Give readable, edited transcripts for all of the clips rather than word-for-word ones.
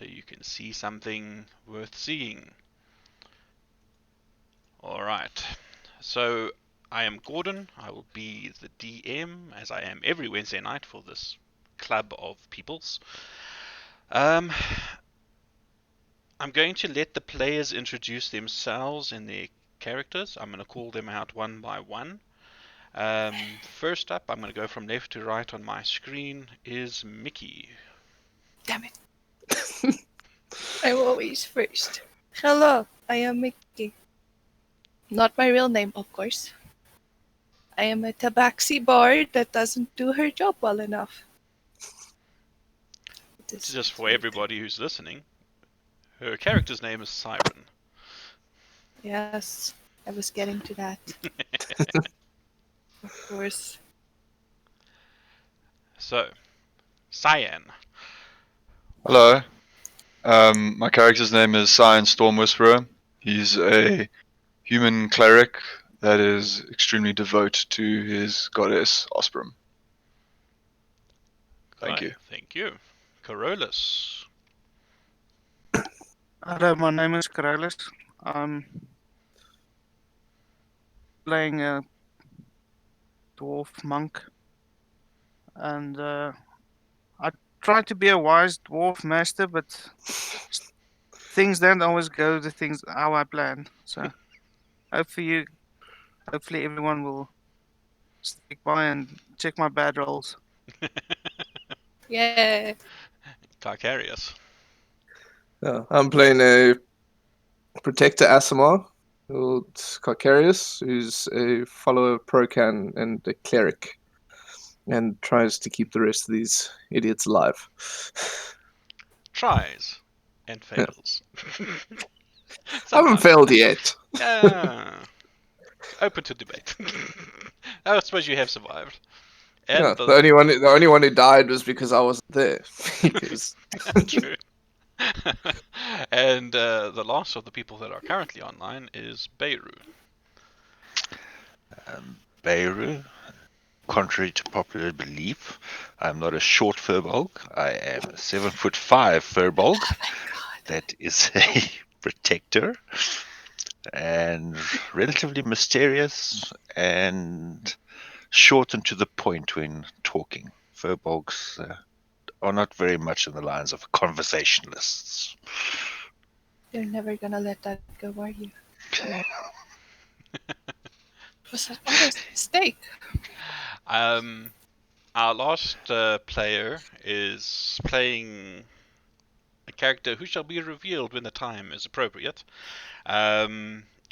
so you can see something worth seeing. Alright, so I am Gordon. I will be the DM, as I am every Wednesday night for this club of peoples. I'm going to let the players introduce themselves and their characters. I'm going to call them out one by one. First up, I'm going to go from left to right on my screen, is Mickey. Damn it. I'm always first. Hello, I am Mickey. Not my real name, of course. I am a tabaxi bard that doesn't do her job well enough. Just for everybody who's listening, her character's name is Siren. Yes, I was getting to that. Of course. So, Cyan. Hello. My character's name is Cyan Storm Whisperer. He's a human cleric that is extremely devout to his goddess Osprey. Thank you. Thank you. Carolus. Hello, my name is Carolus. I'm playing a dwarf monk, and I try to be a wise dwarf master, but things don't always go the things how I plan. So hopefully everyone will stick by and check my bad rolls. Yeah. Carcarius. I'm playing a Protector Asimar, called Carcarius, who's a follower of Procan and a cleric, and tries to keep the rest of these idiots alive. Tries and fails. I haven't failed yet. Open to debate. I suppose you have survived. And Yeah, the only one who died was because I wasn't there. True. And the last of the people that are currently online is Beiru. Beiru, contrary to popular belief, I'm not a short furbolg. I am a 7'5" furbolg. That is a protector and relatively mysterious and short and to the point when talking. Furbolgs are not very much in the lines of conversationalists. You're never gonna let that go, are you? Was that honest mistake? Our last player is playing a character who shall be revealed when the time is appropriate.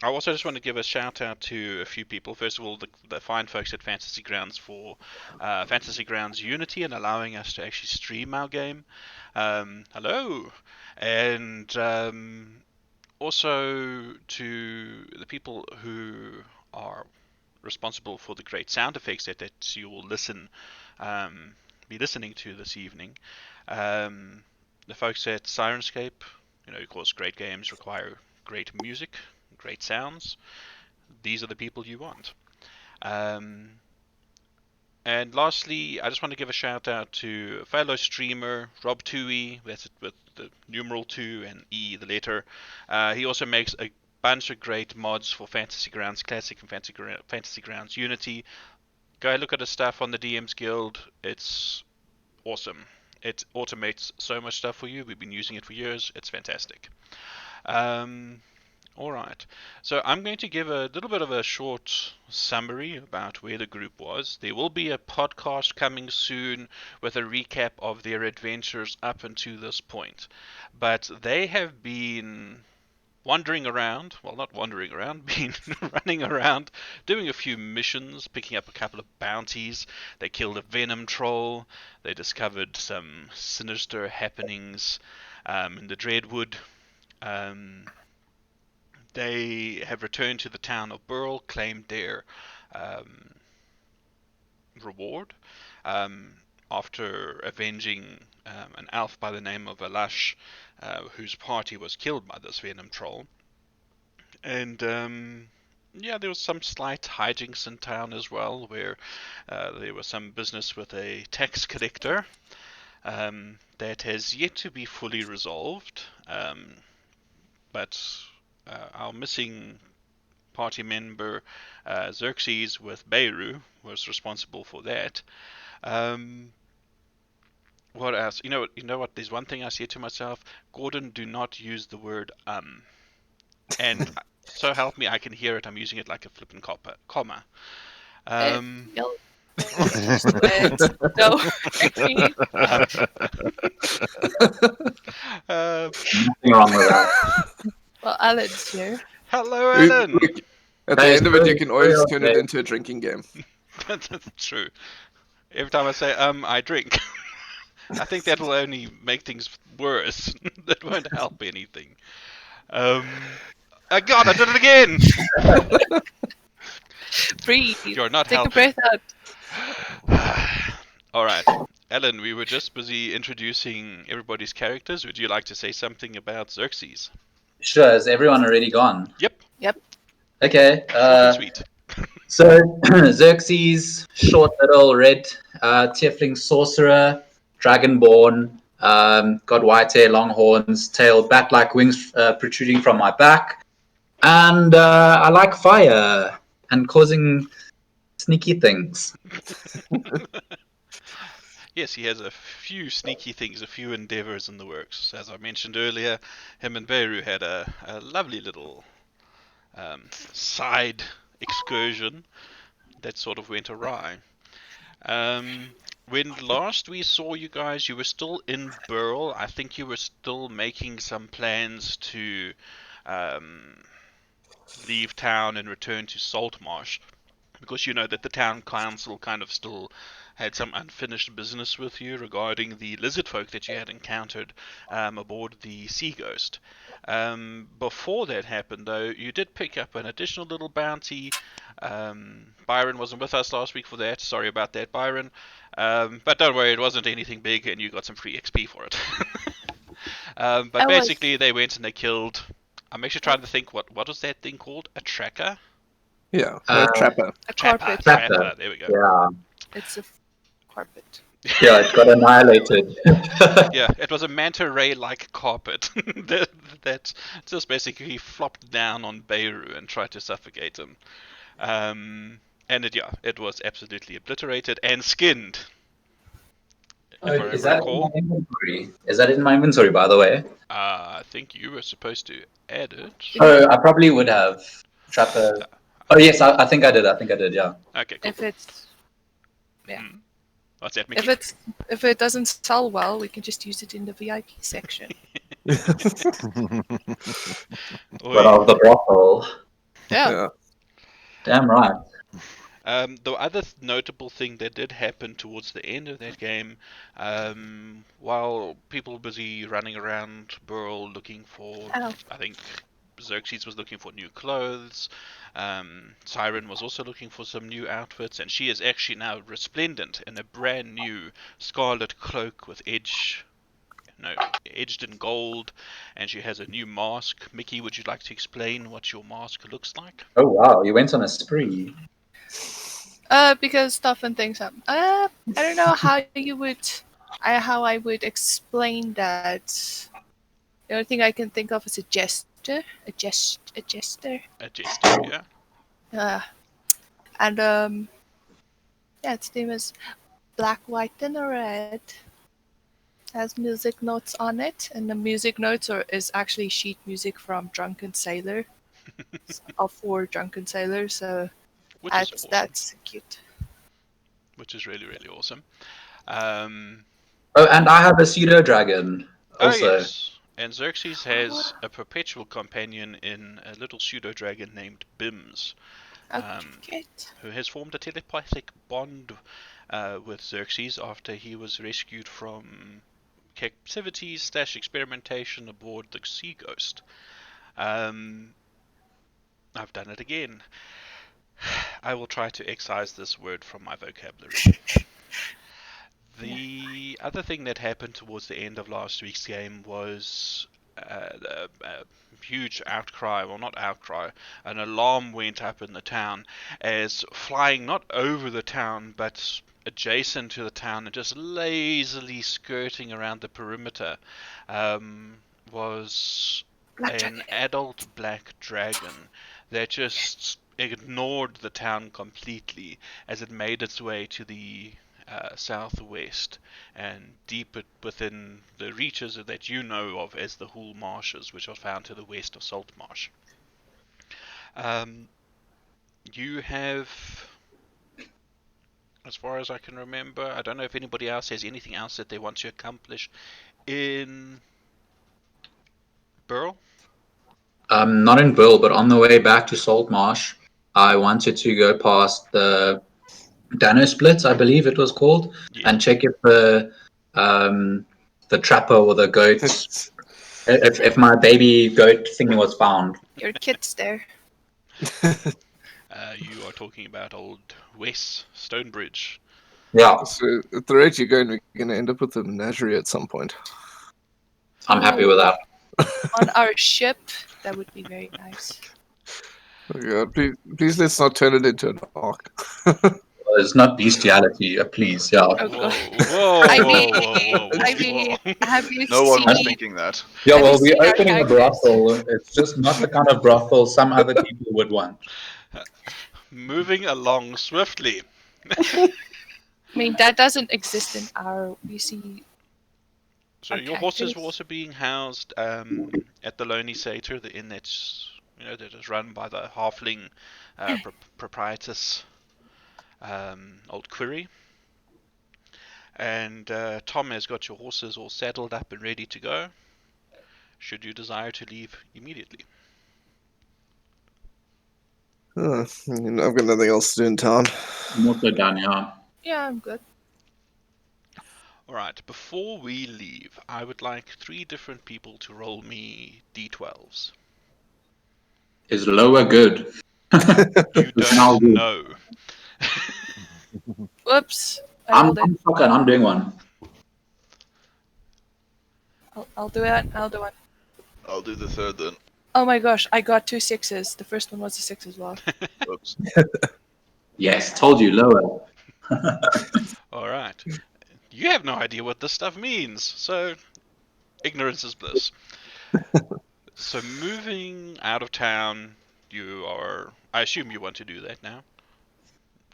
I also just want to give a shout out to a few people. First of all, the fine folks at Fantasy Grounds for Fantasy Grounds Unity and allowing us to actually stream our game. Hello! And also to the people who are responsible for the great sound effects that you will be listening to this evening. The folks at Sirenscape, of course, great games require great music, great sounds. These are the people you want. And lastly, I just want to give a shout out to a fellow streamer, Rob 2E, that's it with the numeral 2 and E, the letter. He also makes a bunch of great mods for Fantasy Grounds Classic and Fantasy Grounds Unity. Go look at his stuff on the DM's Guild. It's awesome. It automates so much stuff for you. We've been using it for years. It's fantastic. Alright, so I'm going to give a little bit of a short summary about where the group was. There will be a podcast coming soon with a recap of their adventures up until this point. But they have been wandering around, well, not wandering around, been running around, doing a few missions, picking up a couple of bounties. They killed a venom troll. They discovered some sinister happenings in the Dreadwood. They have returned to the town of Burle, claimed their reward after avenging an elf by the name of Alash, whose party was killed by this venom troll. And there was some slight hijinks in town as well, where there was some business with a tax collector. that has yet to be fully resolved. But our missing party member Xerxes with Beirut was responsible for that. What else? You know what? There's one thing I said to myself: Gordon, do not use the word And so help me, I can hear it. I'm using it like a flippin' comma. You'll get used to it. Don't worry. Nothing wrong with that. Well, Alan's here. Hello, Alan. At the Hey, end of it, you sorry, can always sorry, turn it okay. into a drinking game. That's true. Every time I say I drink. I think that will only make things worse. That won't help anything. God, I did it again. Breathe. You're not Take helping. a breath out. All right, Ellen. We were just busy introducing everybody's characters. Would you like to say something about Xerxes? Sure, is everyone already gone? Yep. Okay. Short and sweet. So Xerxes, short little red tiefling sorcerer, dragonborn, got white hair, long horns, tail, bat-like wings protruding from my back, and I like fire and causing sneaky things. Yes, he has a few sneaky things, a few endeavors in the works. As I mentioned earlier, him and Beirut had a lovely little side excursion that sort of went awry. When last we saw you guys, you were still in Burle. I think you were still making some plans to leave town and return to Saltmarsh, because you know that the town council kind of still had some unfinished business with you regarding the lizard folk that you had encountered aboard the Sea Ghost. Before that happened, though, you did pick up an additional little bounty. Byron wasn't with us last week for that. Sorry about that, Byron. But don't worry, it wasn't anything big, and you got some free XP for it. But basically, they went and they killed. I'm actually trying to think what was that thing called? A tracker? Yeah, a trapper. A carpet. Trapper. There we go. Yeah, It's a carpet. yeah, it got annihilated. Yeah, it was a manta ray-like carpet that just basically flopped down on Beirut and tried to suffocate him. And it was absolutely obliterated and skinned. Is that in my inventory? Is that in my inventory, by the way? I think you were supposed to add it. Oh, I probably would have. Trapper. Oh yes, I think I did. Yeah. Okay, cool. If it's What's that, Mickey? if it doesn't sell well, we can just use it in the VIP section. But of the brothel. Yeah. Damn right. The other notable thing that did happen towards the end of that game, while people were busy running around Burle looking for, I think Xerxes was looking for new clothes, Siren was also looking for some new outfits, and she is actually now resplendent in a brand new scarlet cloak with edged in gold, and she has a new mask. Mickey, would you like to explain what your mask looks like? Oh wow, you went on a spree. Because stuff and things happen. I don't know how I would explain that. The only thing I can think of is a jester. A jester. A jester, yeah. And its name is Black, White, and Red. Has music notes on it, and the music notes is actually sheet music from Drunken Sailor, of 4 Drunken Sailors. So that's cute. Which is really, really awesome. Oh, and I have a pseudo dragon also. Oh, yes. And Xerxes has a perpetual companion in a little pseudo dragon named Bims, who has formed a telepathic bond with Xerxes after he was rescued from captivity / experimentation aboard the Sea Ghost. I've done it again. I will try to excise this word from my vocabulary. The other thing that happened towards the end of last week's game was a huge outcry, well, not outcry, an alarm went up in the town as flying not over the town but adjacent to the town and just lazily skirting around the perimeter was Black an dragon. adult black dragon that just ignored the town completely as it made its way to the southwest and deep within the reaches that you know of as the Hool Marshes, which are found to the west of Saltmarsh. You have, as far as I can remember, I don't know if anybody else has anything else that they want to accomplish in Burle. Not in Burle, but on the way back to Saltmarsh, I wanted to go past the Dano Splits, I believe it was called, Yes. and check if the trapper or the goat, if my baby goat thing was found. Your kid's there. You are talking about old Wes Stonebridge. Yeah, So at the rate you're going, we're going to end up with a menagerie at some point. I'm happy with that. On our ship, that would be very nice. Oh God, please let's not turn it into an ark. It's not bestiality, please. Yeah. Oh, Whoa, God. whoa, I whoa, mean, whoa, whoa, I mean, whoa. have you No one was seen? thinking that. Yeah, Have well, you we're seen our opening a characters? brothel. It's just not the kind of brothel some other people would want. Moving along swiftly. I mean, that doesn't exist in our. We see. So Our your horses were characters? also being housed at the Lonely Satyr, the inn that's that is run by the halfling proprietress, old Query. And Tom has got your horses all saddled up and ready to go, should you desire to leave immediately. I've got nothing else to do in town. I'm also done, yeah. Yeah, I'm good. Alright, before we leave, I would like 3 different people to roll me d12s. Is lower good? You I'll don't do. know. Whoops. I'm rolled it. fucking. I'm doing one. I'll do it. I'll do it. I'll do the third then. Oh my gosh, I got 2 6s. The first one was a 6 as well. Oops. Yes, told you lower. Alright. You have no idea what this stuff means, so ignorance is bliss. So moving out of town, you are... I assume you want to do that now?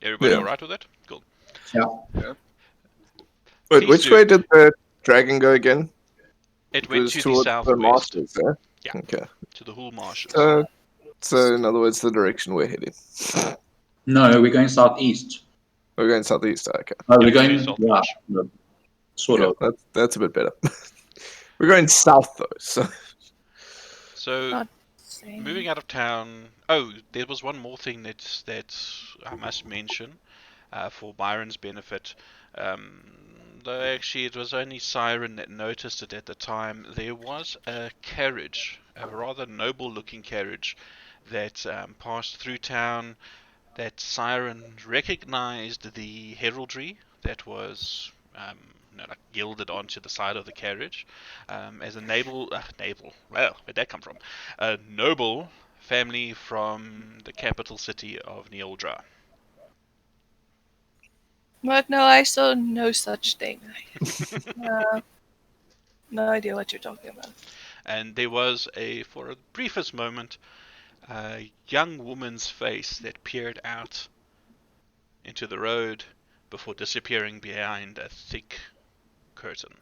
Everybody Yeah. alright with it? Cool. Wait, Please which do. way did the dragon go again? It It went was to the towards the southwest, masters there. Yeah. Okay. to the Hool Marshes. So in other words, the direction we're heading. No, we're going southeast. We're going southeast. Okay. Oh, Yeah, we're going. to Saltmarsh. Yeah, sort Yeah, of. that's a bit better. We're going south though. So So Not same. moving out of town. Oh, there was one more thing that I must mention for Byron's benefit. Though actually it was only Siren that noticed it at the time. There was a carriage, a rather noble-looking carriage, that passed through town. That Siren recognized the heraldry that was like gilded onto the side of the carriage as a naval, well, where'd that come from? A noble family from the capital city of Neoldra. But no, I saw no such thing. No idea what you're talking about. And there was for a briefest moment, a young woman's face that peered out into the road before disappearing behind a thick curtain.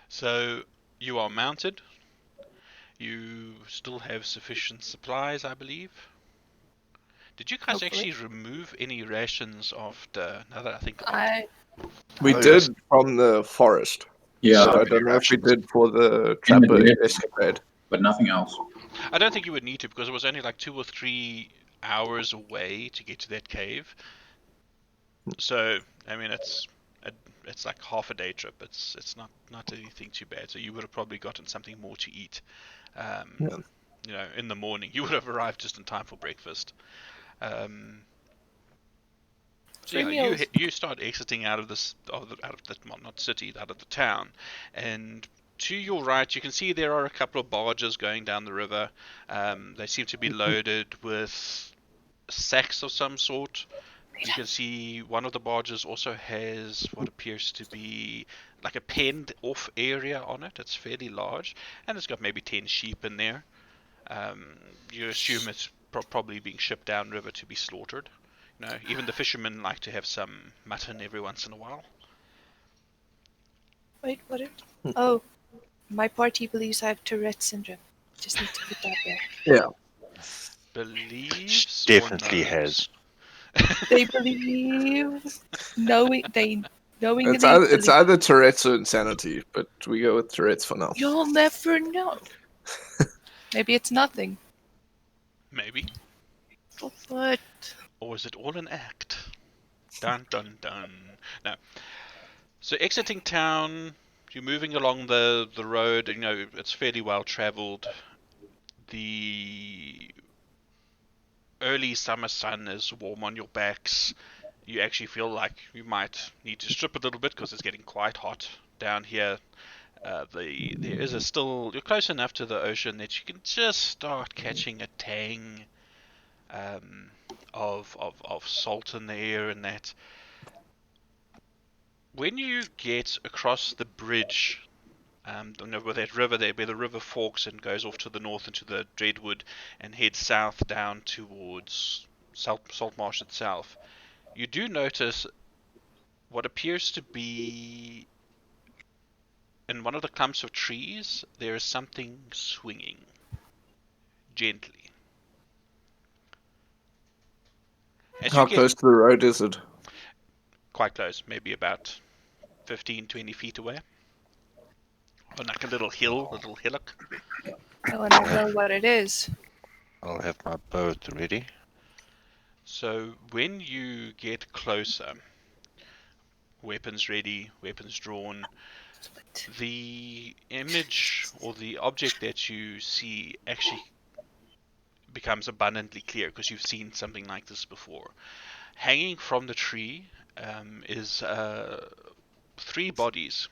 So you are mounted. You still have sufficient supplies, I believe. Did you guys Hopefully. actually remove any rations after? Now that I think about it, we Oh, did yes. from the forest. Yeah, But I don't know if we did for the In trapper the escapade. but nothing else. I don't think you would need to because it was only like 2 or 3 hours away to get to that cave. So I mean, it's like half a day trip. It's not anything too bad. So you would have probably gotten something more to eat. Yeah. In the morning, you would have arrived just in time for breakfast. So Free yeah, meals. you start exiting out of the well, not city, out of the town, and to your right, you can see there are a couple of barges going down the river. They seem to be loaded with sacks of some sort. You can see one of the barges also has what appears to be like a penned off area on it. It's fairly large, and it's got maybe 10 sheep in there. You assume it's probably being shipped downriver to be slaughtered. Even the fishermen like to have some mutton every once in a while. Wait, what? Oh, my party believes I have Tourette syndrome. Just need to put that there. Yeah. Believes Definitely or knows? has. They believe, knowing It's believe. either Tourette's or insanity, but we go with Tourette's for now. You'll never know. Maybe it's nothing. Maybe. But Or is it all an act? Dun dun dun. No. So exiting town, you're moving along the road. It's fairly well traveled. The early summer sun is warm on your backs. You actually feel like you might need to strip a little bit because it's getting quite hot down here. There is you're close enough to the ocean that you can just start catching a tang of salt in the air and that. When you get across the bridge, where that river there, where the river forks and goes off to the north into the Dreadwood and heads south down towards Saltmarsh itself, you do notice what appears to be in one of the clumps of trees. There is something swinging gently. How close to the road is it? Quite close, maybe about 15-20 feet away. On like a little hillock. I want to know what it is. I'll have my boat ready. So when you get closer, weapons ready, weapons drawn, the image or the object that you see actually becomes abundantly clear because you've seen something like this before. Hanging from the tree is 3 bodies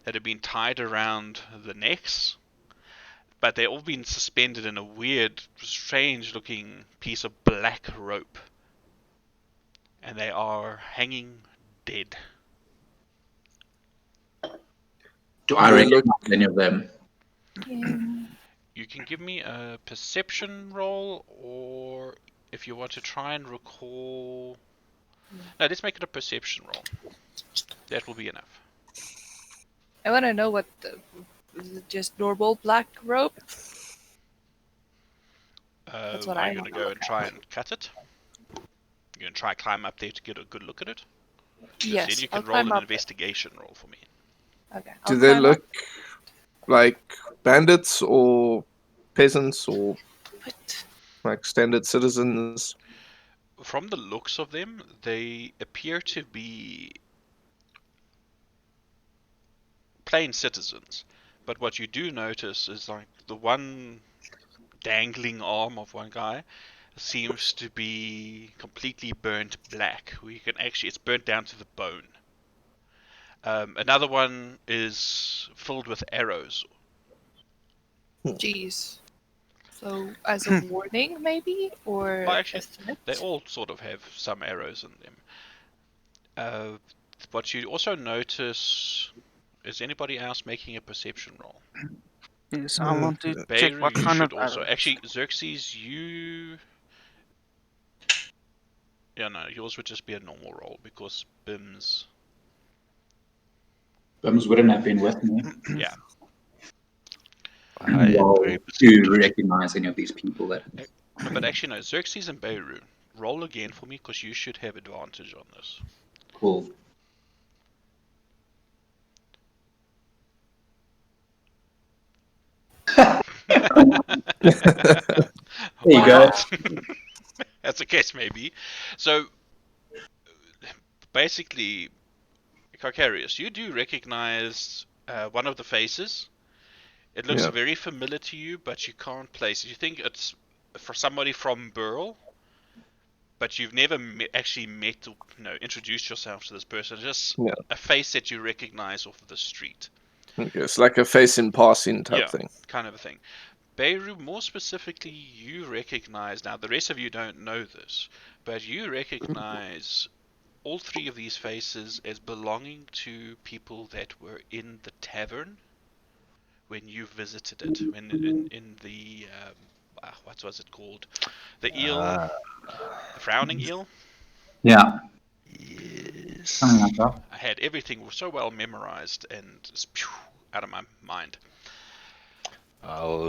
that have been tied around the necks, but they've all been suspended in a weird, strange-looking piece of black rope, and they are hanging dead. Do I recognize any of them? You can give me a perception roll, or if you want to try and recall... No, let's make it a perception roll. That will be enough. I want to know what is it just normal black rope? That's what are I you going to want to go look and try and cut it? You're going to try climb up there to get a good look at it? Yes, Then you I'll can roll climb an up. investigation roll for me. Okay. Do they look like bandits or peasants or like standard citizens? From the looks of them, they appear to be plain citizens. But what you do notice is like the one dangling arm of one guy seems to be completely burnt black. It's burnt down to the bone. Another one is filled with arrows. Jeez. So, as a warning, maybe? Or Well, actually, a threat? they all sort of have some arrows in them. What you also notice is anybody else making a perception roll? Yes, I want to check Beirut, what you kind should of also. arrows. Actually, Xerxes, you. Yeah, no, yours would just be a normal roll because Bim's. Bums wouldn't have been with me. Yeah. I am Well, very to perceptive. recognize any of these people that. But actually, no, Xerxes and Beirut, roll again for me because you should have advantage on this. Cool. There you go. That's the case, maybe. So, basically, Carcarius, you do recognize one of the faces. It looks very familiar to you, but you can't place it. You think it's for somebody from Burle, but you've never actually met or introduced yourself to this person. It's just a face that you recognize off of the street. Okay, it's like a face in passing type Yeah. thing. Kind of a thing. Beirut, more specifically, you recognize, now the rest of you don't know this, but you recognize all three of these faces as belonging to people that were in the tavern when you visited it, when in the what was it called? The eel, the frowning eel. Yeah, Yes. something like that. I had everything so well memorized and it's out of my mind. I'll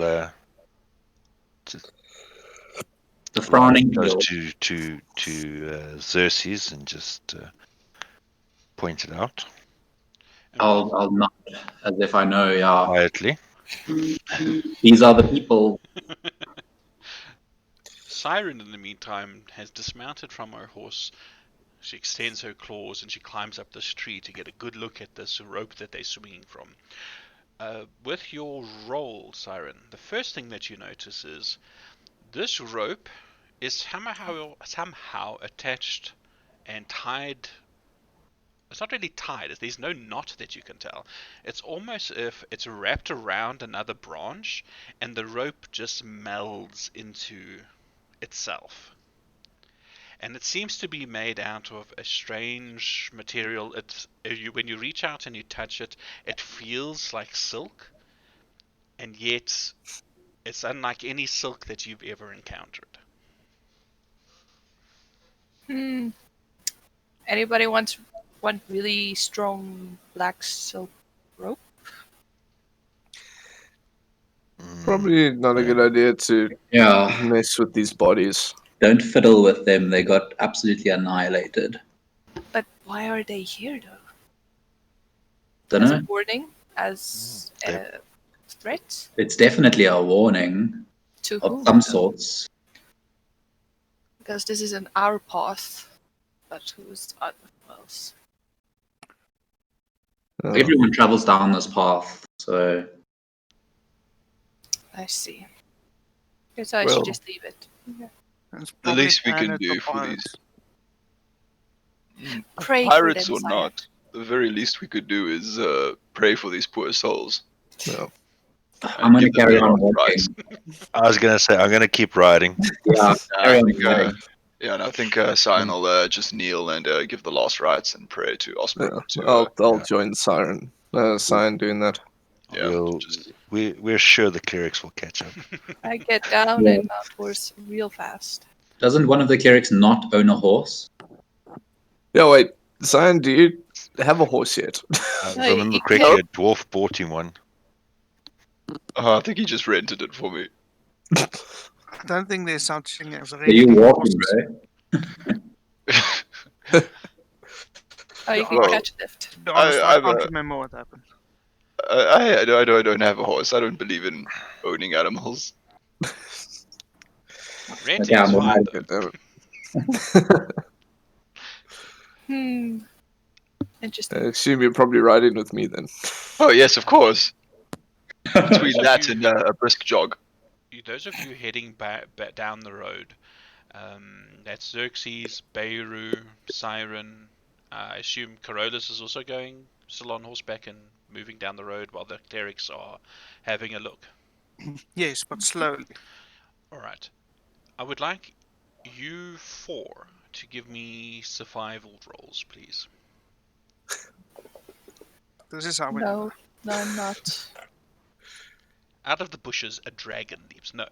The frowning goes eel. to Xerxes and just point it out And I'll nod as if I know. Yeah, quietly. these are the people. Siren, in the meantime, has dismounted from her horse. She extends her claws and she climbs up this tree to get a good look at this rope that they're swinging from. With your roll, Siren, the first thing that you notice is this rope is somehow attached and tied. It's not really tied. There's no knot that you can tell. It's almost as if it's wrapped around another branch and the rope just melds into itself. And it seems to be made out of a strange material. When you reach out and you touch it, it feels like silk, and yet it's unlike any silk that you've ever encountered. Anybody want really strong black silk rope? Probably not a good idea to Yeah, mess with these bodies. don't fiddle with them. They got absolutely annihilated. But why are they here though? Don't As know. a warning? As a threat? It's definitely a warning To of whom? some though? sorts. Because this isn't our path. But who's else? Everyone travels down this path, so I see. Guess I Well- should just leave it. It's The probably least we can bandits do or for pirates. Pray Pirates for or them, not, the very least we could do is pray for these poor souls. No. I'm going to give them carry their on last walking. rites. I was gonna say I'm gonna keep riding. Yeah, carry I on think, riding. yeah, and I think Sion will just kneel and give the last rites and pray to Osprey. Yeah, I'll join Siren. Siren doing that. Yeah, We'll, just- we're sure the clerics will catch up. I get down Yeah. and mount horse real fast. Doesn't one of the clerics not own a horse? Yeah, wait, Siren, do you have a horse yet? If No, I remember he correctly, can't- a dwarf bought him one. I think he just rented it for me. I don't think there's such thing as Are you renting walking, horses. bro? Oh, you can Well, catch a lift. To be honest, I I've, can't remember what happened. I don't have a horse. I don't believe in owning animals. Renting Okay, is I'm fine riding. though. I Interesting. assume you're probably riding with me then. Oh yes, of course. Between Those of that you- and a brisk jog. Those of you heading back down the road, that's Xerxes, Beirut, Siren. I assume Carolus is also going, still on horseback and moving down the road while the clerics are having a look. Yes, but slowly. Alright. I would like you four to give me survival rolls, please. This is how we No, I'm not. Out of the bushes, a dragon leaps. No,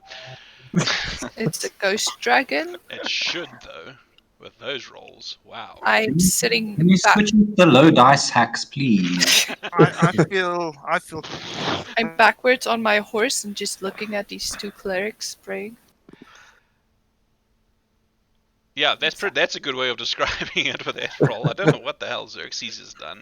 It's a ghost dragon. it should, though, with those rolls. Wow. I'm sitting Can you back. switch to the low dice hacks, please? I feel I'm backwards on my horse and just looking at these two clerics praying. Yeah, that's a good way of describing it with that roll. I don't know what the hell Xerxes has done.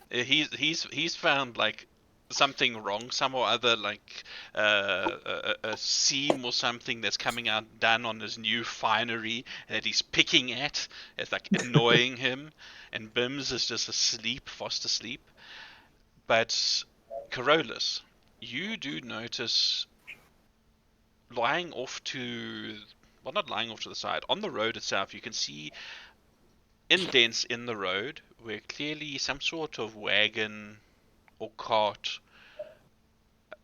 He's found like something wrong, some or other, like a seam or something that's coming out done on his new finery that he's picking at. It's like annoying him, and Bims is just asleep, fast asleep. But Carolus, you do notice lying off to, well, not lying off to the side, on the road itself, you can see indents in the road where clearly some sort of wagon or cart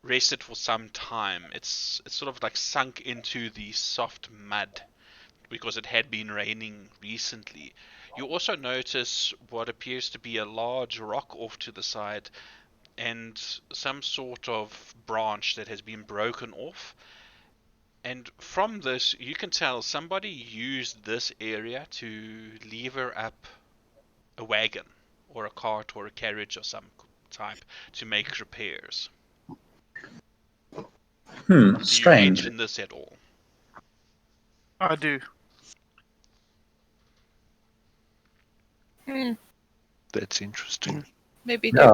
rested for some time. It's sort of like sunk into the soft mud because it had been raining recently. You also notice what appears to be a large rock off to the side and some sort of branch that has been broken off. And from this, you can tell somebody used this area to lever up a wagon or a cart or a carriage of some type to make repairs. Do you Strange. mention this at all? I do. That's interesting. Maybe Yeah.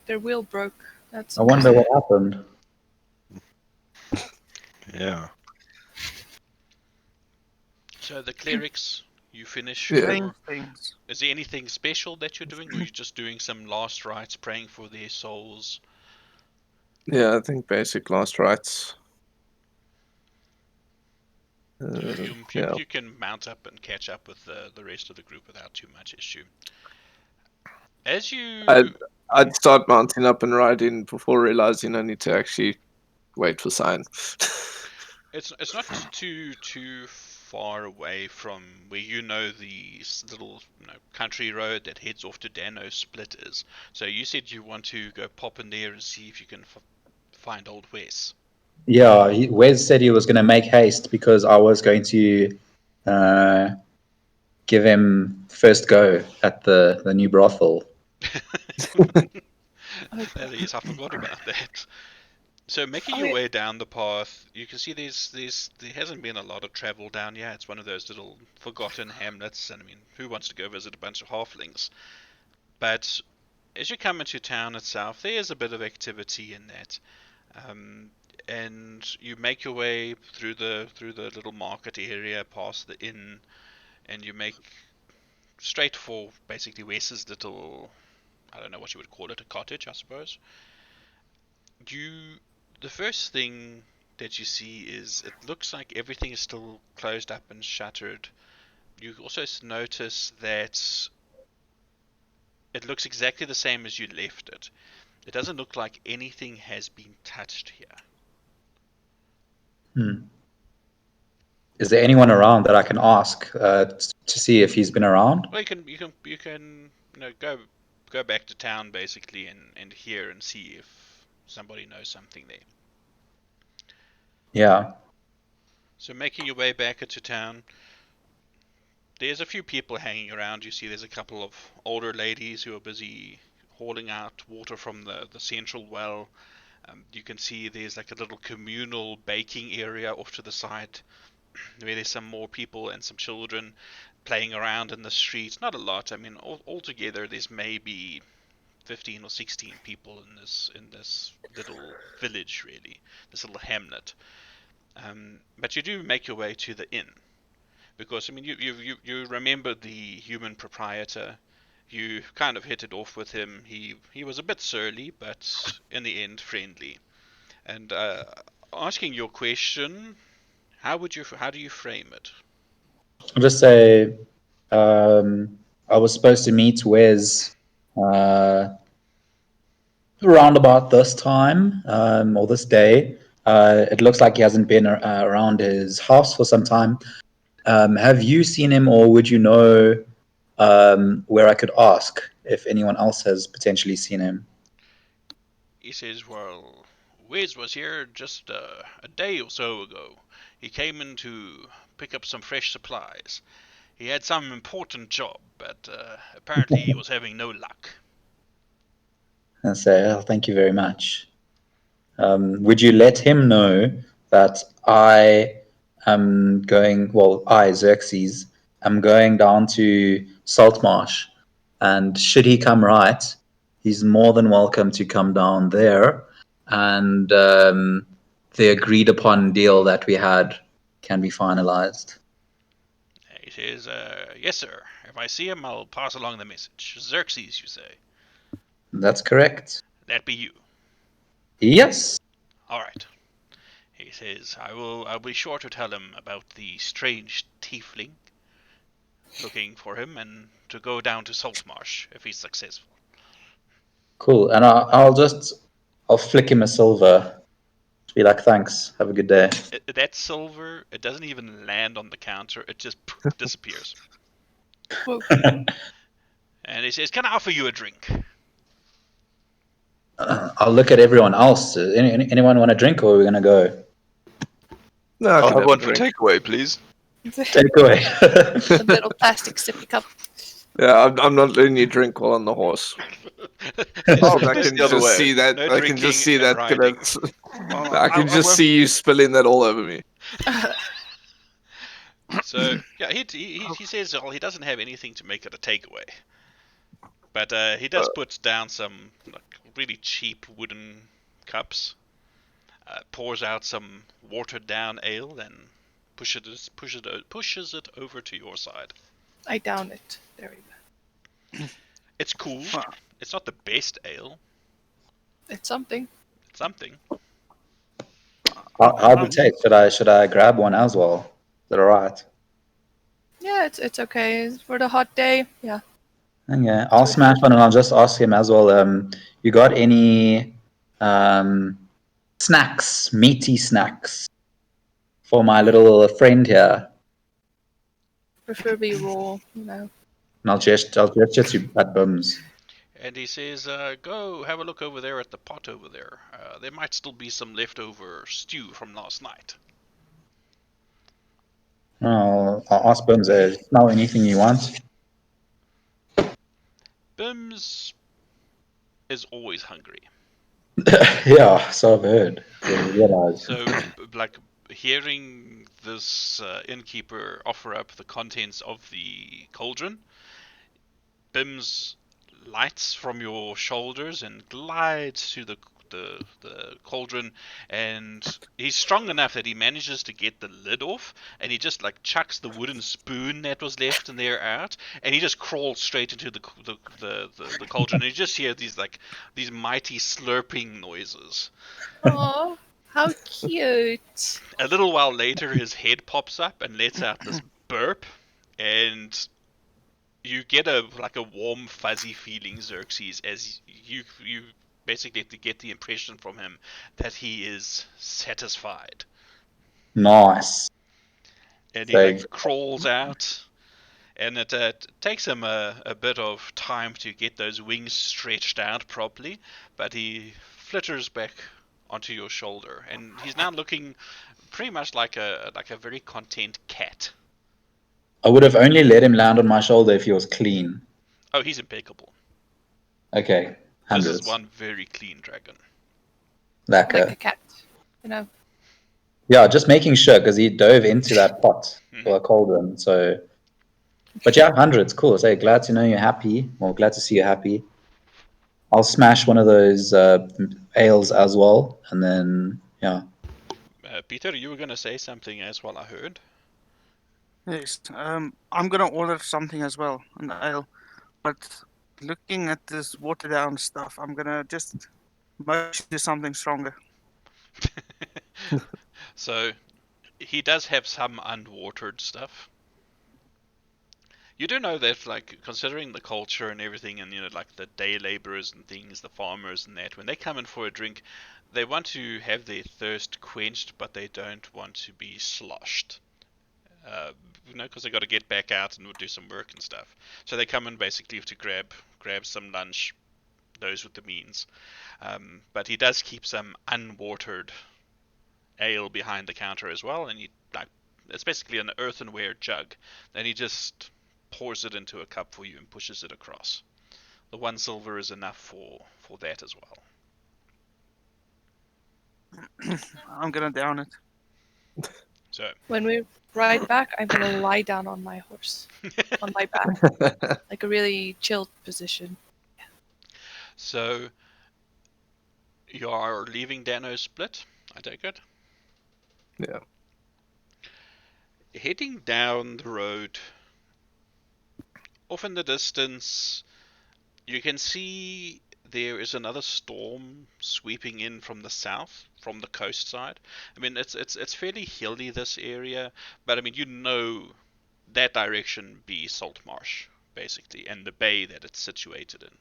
their wheel broke. That's I wonder what happened. Yeah. So the clerics, you finish Yeah. Same your... things. Is there anything special that you're doing, or are you just doing some last rites, praying for their souls? Yeah, I think basic last rites. Yeah. You can mount up and catch up with the rest of the group without too much issue. As you... I'd start mounting up and riding before realizing I need to actually wait for sign. It's not too far away from where you know the little country road that heads off to Dano Split is. So you said you want to go pop in there and see if you can find old Wes. Yeah, Wes said he was going to make haste because I was going to give him first go at the new brothel. That is, I forgot about that. So making your way down the path, you can see there hasn't been a lot of travel down here. It's one of those little forgotten hamlets, and I mean, who wants to go visit a bunch of halflings? But as you come into town itself, there is a bit of activity in that, and you make your way through the little market area, past the inn, and you make straight for basically Wes's little, I don't know what you would call it, a cottage, I suppose. The first thing that you see is it looks like everything is still closed up and shuttered. You also notice that it looks exactly the same as you left it. It doesn't look like anything has been touched here. Is there anyone around that I can ask to see if he's been around? Well, you can go back to town basically and hear and see if somebody knows something there. Yeah. So making your way back into town, there's a few people hanging around. You see there's a couple of older ladies who are busy hauling out water from the central well. You can see there's like a little communal baking area off to the side where there's some more people and some children playing around in the streets. Not a lot. I mean, altogether there's maybe 15 or 16 people in this little village, really, this little hamlet. But you do make your way to the inn because I mean you remember the human proprietor. You kind of hit it off with him. He was a bit surly, but in the end friendly. And asking your question, how do you frame it? I'll just say I was supposed to meet Wes around about this time or this day. It looks like he hasn't been around his house for some time. Have you seen him, or would you know where I could ask if anyone else has potentially seen him? He says, well, Wiz was here just a day or so ago. He came in to pick up some fresh supplies. He had some important job, but apparently he was having no luck. And say, oh, thank you very much. Would you let him know that I am going, well, I, Xerxes, am going down to Saltmarsh, and should he come right, he's more than welcome to come down there, and the agreed upon deal that we had can be finalized. He says, yes, sir. If I see him, I'll pass along the message. Xerxes, you say? That's correct. That be you? Yes. All right. He says, I'll be sure to tell him about the strange tiefling looking for him and to go down to Saltmarsh if he's successful. Cool. And I'll flick him a silver Be like, thanks. Have a good day. That silver, it doesn't even land on the counter. It just disappears. Whoa. And he says, "Can I offer you a drink?" I'll look at everyone else. Anyone want a drink, or are we gonna go? No, I'll I can have have a one for drink. takeaway, please. Take away. A little plastic sippy cup. Yeah, I'm not letting you drink while on the horse. Oh, I face can the other just way. see that. No I can just drinking see and that. riding. I can just see you spilling that all over me. So yeah, he says, well, he doesn't have anything to make it a takeaway, but he does put down some really cheap wooden cups, pours out some watered down ale, and pushes it over to your side. I down it. There we go. It's cool. It's not the best ale. It's something. It's something. How'd it taste? Should I grab one as well? Is that alright? Yeah, it's okay. For the hot day, yeah. Okay, I'll smash one and I'll just ask him as well. You got any snacks, meaty snacks for my little friend here? Preferably raw, you know. And I'll gesture to at Bums. And he says, go have a look over there at the pot over there. There might still be some leftover stew from last night. I'll ask Bums, smell anything you want? Bims is always hungry. Yeah, so I've heard. Didn't realize. So, like, hearing this innkeeper offer up the contents of the cauldron, Bims lights from your shoulders and glides to the cauldron, and he's strong enough that he manages to get the lid off, and he just like chucks the wooden spoon that was left in there out, and he just crawls straight into the cauldron, and you just hear these mighty slurping noises. Oh, how cute. A little while later, his head pops up and lets out this burp, and you get a warm, fuzzy feeling, Xerxes, as you basically get the impression from him that he is satisfied. Nice. And he crawls out, and it takes him a bit of time to get those wings stretched out properly, but he flitters back onto your shoulder, and he's now looking pretty much like a very content cat. I would have only let him land on my shoulder if he was clean. Oh, he's impeccable. Okay, hundreds. This is one very clean dragon. Like a cat, you know. Yeah, just making sure, because he dove into that pot for a cauldron. So, but yeah, hundreds, cool. So glad to know you're happy. Well, glad to see you happy. I'll smash one of those ales as well, and then yeah. Peter, you were gonna say something as well, I heard. Yes, I'm gonna order something as well, an ale. But looking at this watered down stuff, I'm gonna just merge to something stronger. So, he does have some unwatered stuff. You do know that, like, considering the culture and everything, and, you know, like, the day laborers and things, the farmers and that, when they come in for a drink, they want to have their thirst quenched, but they don't want to be sloshed. You know, because they got to get back out and do some work and stuff. So they come in basically to grab some lunch, those with the means. But he does keep some unwatered ale behind the counter as well, and it's basically an earthenware jug. Then he just pours it into a cup for you and pushes it across. The 1 silver is enough for that as well. I'm gonna down it. So when we ride back, I'm gonna lie down on my horse, on my back, like a really chilled position. Yeah. So you are leaving Dano's Split, I take it? Yeah. Heading down the road, off in the distance, you can see there is another storm sweeping in from the south, from the coast side. I mean, it's fairly hilly, this area, but I mean, you know that direction be Saltmarsh, basically, and the bay that it's situated in.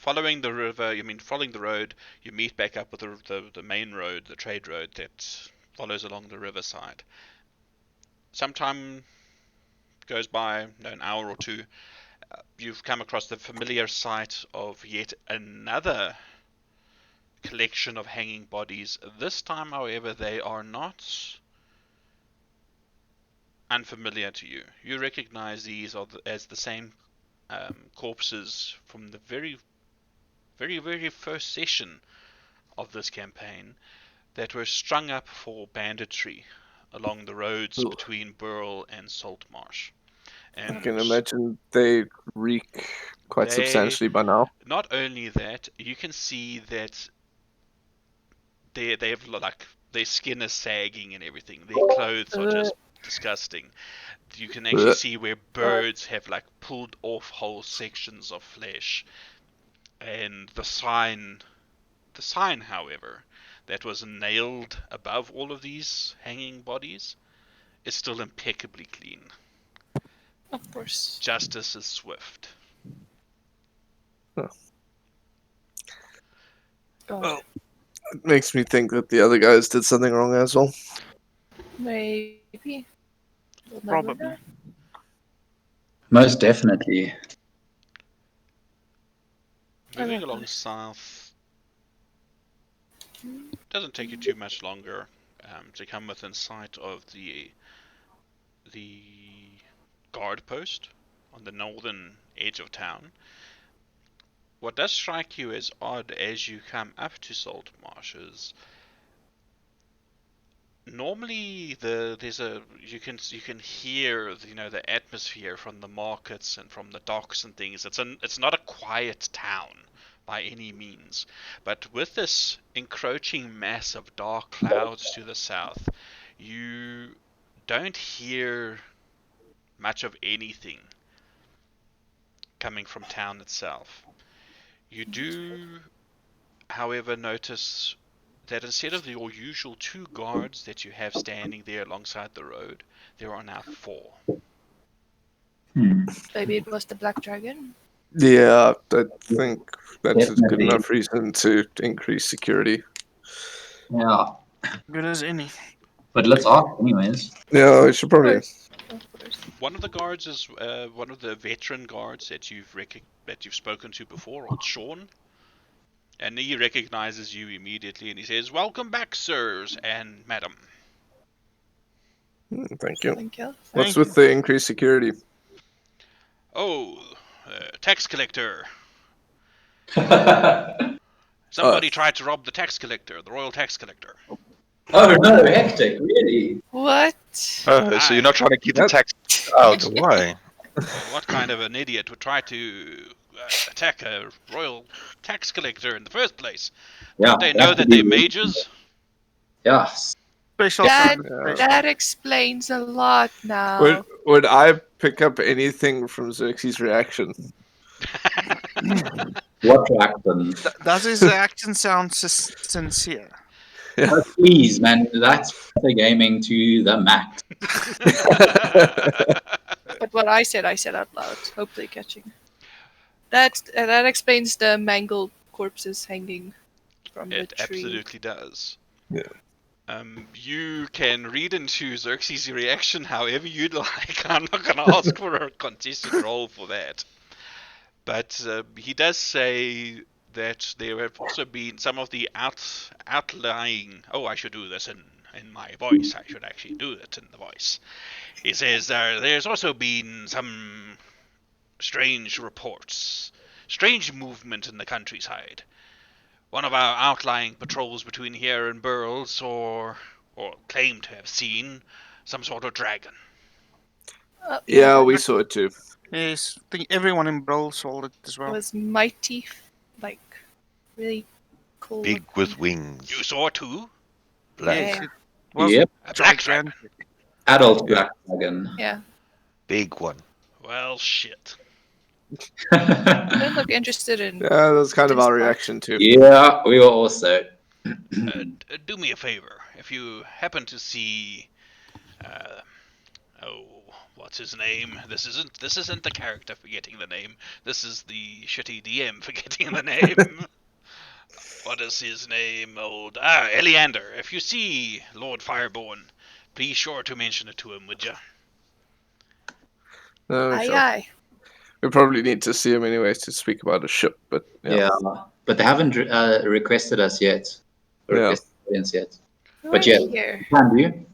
following the river, following the road, you meet back up with the main road, the trade road that follows along the riverside. Some time goes by, an hour or two. You've come across the familiar sight of yet another collection of hanging bodies. This time, however, they are not unfamiliar to you. You recognize these as the same corpses from the very, very, very first session of this campaign that were strung up for banditry along the roads between Burle and Saltmarsh. And I can imagine they reek quite substantially by now. Not only that, you can see that they have their skin is sagging and everything. Their clothes are just disgusting. You can actually see where birds have pulled off whole sections of flesh. And the sign, however, that was nailed above all of these hanging bodies is still impeccably clean. Of course. Justice is swift. Huh. Oh, It makes me think that the other guys did something wrong as well. maybe. We'll never Probably. know. Most definitely. Moving along south doesn't take you too much longer to come within sight of the guard post on the northern edge of town. What does strike you as odd as you come up to Saltmarsh is normally you can hear the atmosphere from the markets and from the docks and things. It's not a quiet town by any means, but with this encroaching mass of dark clouds to the south, you don't hear much of anything coming from town itself. You do, however, notice that instead of your usual 2 guards that you have standing there alongside the road, there are now 4. Maybe it was the Black Dragon. Yeah, I think that's a good Definitely. enough reason to increase security. Yeah. Good as any. But let's ask anyways. Yeah, we should probably. Of course. One of the guards is one of the veteran guards that you've spoken to before, old Sean. And he recognizes you immediately and he says, "Welcome back, sirs and madam." Thank you. Thank you. What's Thank with the increased security? Oh, tax collector. Oh Somebody tried to rob the tax collector, the royal tax collector. no, hectic, really? What? Oh, so you're not trying to keep the tax out? Why? What kind of an idiot would try to attack a royal tax collector in the first place? Yeah. Don't they know that they're mages? Yeah. Special That, time, special. that explains a lot now. Would I pick up anything from Xerxes' reaction? What reaction? Does his action sound sincere? Oh, please, man, that's the gaming to the max. But what I said out loud. Hopefully catching. That explains the mangled corpses hanging from the It tree. absolutely does. Yeah. You can read into Xerxes' reaction however you'd like. I'm not going to ask for a contested roll for that. But he does say that there have also been some of the outlying... Oh, I should do this in my voice. I should actually do it in the voice. He says there's also been some strange reports. Strange movement in the countryside. One of our outlying patrols between here and Burle saw, or claimed to have seen, some sort of dragon. Yeah, we saw it too. Yes, I think everyone in Burle saw it as It well. was mighty, really cool. Big with wings. You saw it too? Black. Yes, it was Yep. A black dragon. gigantic. Adult black dragon. Yeah. Big one. Well, shit. I don't look interested in. Yeah, that's kind of This our part. reaction too. Yeah, we were also. Do me a favor. If you happen to see... What's his name? This isn't the character forgetting the name. This is the shitty DM forgetting the name. What is his name? Eleander. If you see Lord Fireborn, be sure to mention it to him, would you? Aye, Sure. aye. We probably need to see him anyway to speak about a ship, but Yeah, but they haven't requested us yet. Or Yeah. requested audience yet. Right But yeah, here. can you?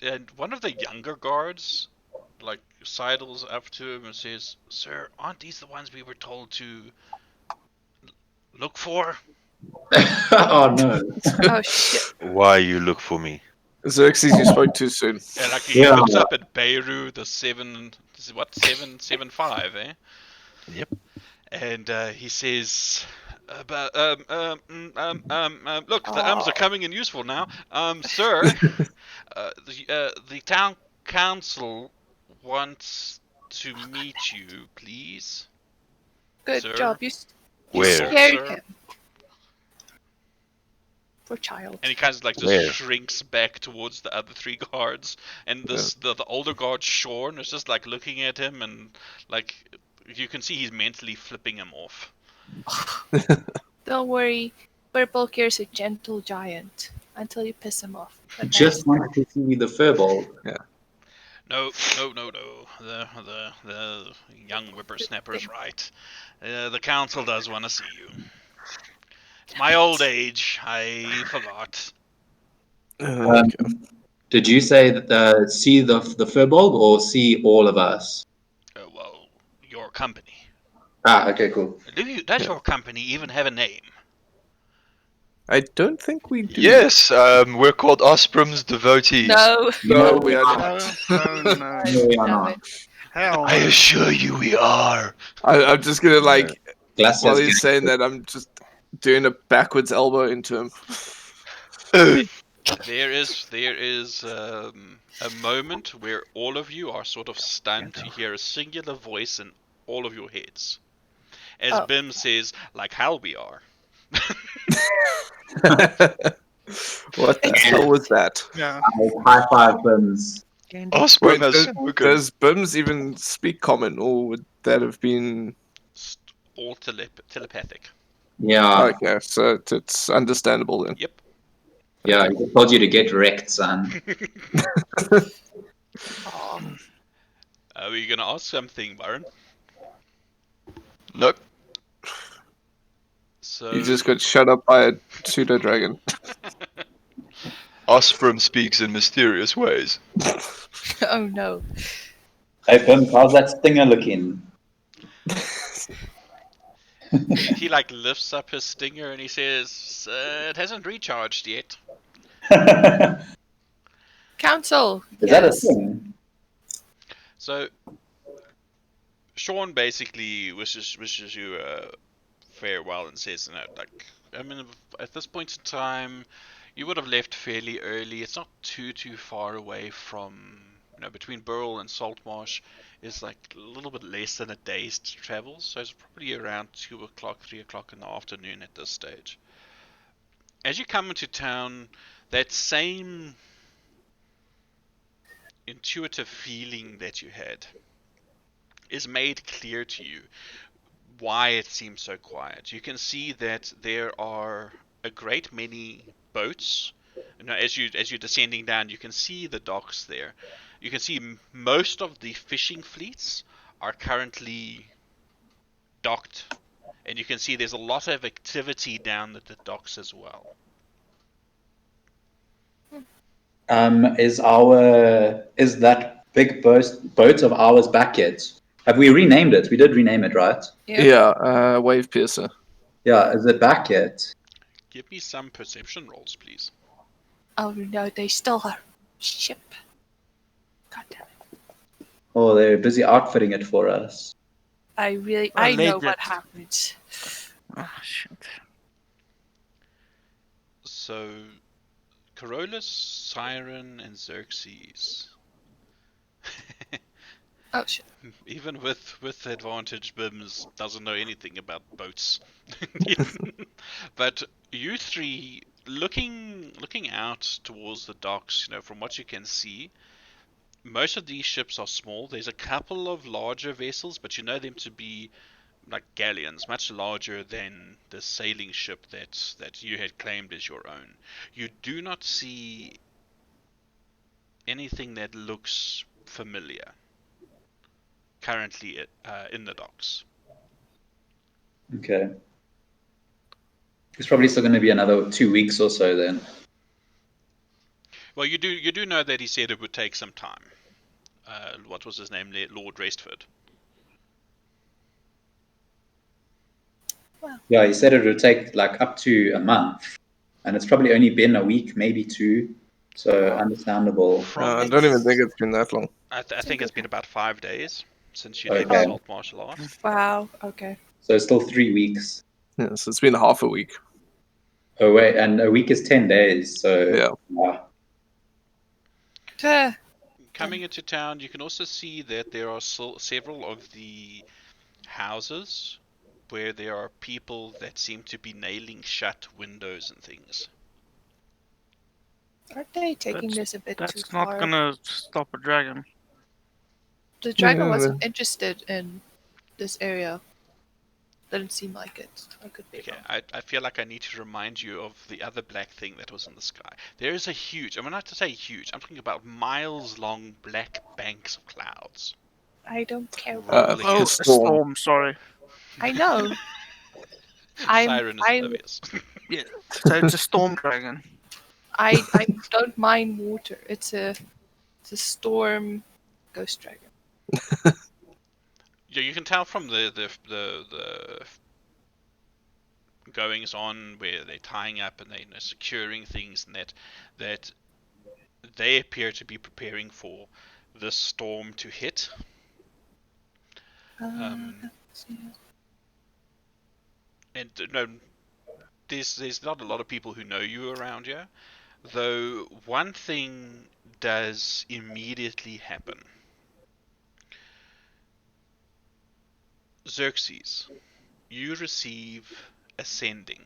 And one of the younger guards, like, sidles up to him and says, "Sir, aren't these the ones we were told to look for?" Oh no. Oh shit. Why you look for me? Xerxes, you spoke too soon. And like he Yeah. looks up at Beirut, the 775, eh? Yep. And he says, look, the ums are coming in useful now. Sir, the town council wants to meet you, please. Good Sir? job. You Where? scared Sir? him. Poor child. And he kind of like just Where? shrinks back towards the other three guards, and the older guard Sean is just like looking at him, and like you can see he's mentally flipping him off. Don't worry. Purple Care's a gentle giant until you piss him off. But Just wanted to see the furball. No. The young whippersnapper's right. The council does want to see you. It's my old age. I forgot. Did you say that see the furball or see all of us? Well, your company. Ah, okay, cool. Does your company even have a name? I don't think we do. Yes, we're called Osprum's devotees. No. No, we are not. No. No, we are Damn not. it. Hell I no. assure you we are. I'm just gonna Glass while says he's saying that, I'm just doing a backwards elbow into him. There is a moment where all of you are sort of stunned to hear a singular voice in all of your heads. As Oh. Bim says, like hell we are. What the hell was that? Yeah. high five Bims. Osprey Wait, has does, spoken. does Bims even speak common, or would that have been... All telepathic. Yeah, Okay, so it's understandable then. Yep. yeah. He told you to get wrecked, son. Aw. Are you gonna ask something, Baron? Nope. So You just got shut up by a pseudo dragon. Osprey speaks in mysterious ways. Oh no. Hey, Bims, how's that stinger looking? he like lifts up his stinger and he says, "It hasn't recharged yet." Council. Is that a Yes. thing? So Sean basically wishes you farewell and says, like, I mean, at this point in time, you would have left fairly early. It's not too far away from, between Burle and Saltmarsh is like a little bit less than a day's travel. So it's probably around 2 o'clock, 3 o'clock in the afternoon at this stage. As you come into town, that same intuitive feeling that you had is made clear to you why it seems so quiet. You can see that there are a great many boats. As you're descending down, you can see the docks there. You can see most of the fishing fleets are currently docked, and you can see there's a lot of activity down at the docks as well. Is that big boat of ours back yet? Have we renamed it? We did rename it, right? Yeah. Wave Piercer. Yeah, is it back yet? Give me some perception rolls, please. Oh no, they stole her ship. God damn it. Oh, they're busy outfitting it for us. I Well, know they what did. happens. Oh, shit. So, Carolus, Siren, and Xerxes. Oh shit. Even with advantage, Bims doesn't know anything about boats. But you three, looking out towards the docks, from what you can see, most of these ships are small. There's a couple of larger vessels, but you know them to be like galleons, much larger than the sailing ship that you had claimed as your own. You do not see anything that looks familiar currently in the docks. Okay. It's probably still going to be another 2 weeks or so then. Well, you do know that he said it would take some time. What was his name? Lord Restford. Yeah, he said it would take like up to a month, and it's probably only been a week, maybe 2. So understandable. I don't even think it's been that long. I think it's been about 5 days since you Okay. left the Saltmarsh last. Wow. Okay. So it's still 3 weeks. Yeah, so it's been half a week. Oh wait, and a week is 10 days. So Yeah. Coming into town, you can also see that there are several of the houses where there are people that seem to be nailing shut windows and things. Aren't they taking this a bit too That's far? not gonna stop a dragon. The dragon Yeah, wasn't interested in this area. Didn't seem like it. I could be Okay, wrong. I feel like I need to remind you of the other black thing that was in the sky. There is a huge, I'm not to say huge, I'm talking about miles long black banks of clouds. I don't care. Rolling Oh, in. a storm. Sorry. I know. I'm. Siren is I'm. oblivious. Yeah. So it's a storm dragon. I don't mind water. It's a storm ghost dragon. Yeah, you can tell from the goings on where they're tying up and they're securing things, and that they appear to be preparing for this storm to hit. And no, there's not a lot of people who know you around here, though one thing does immediately happen. Xerxes, you receive ascending.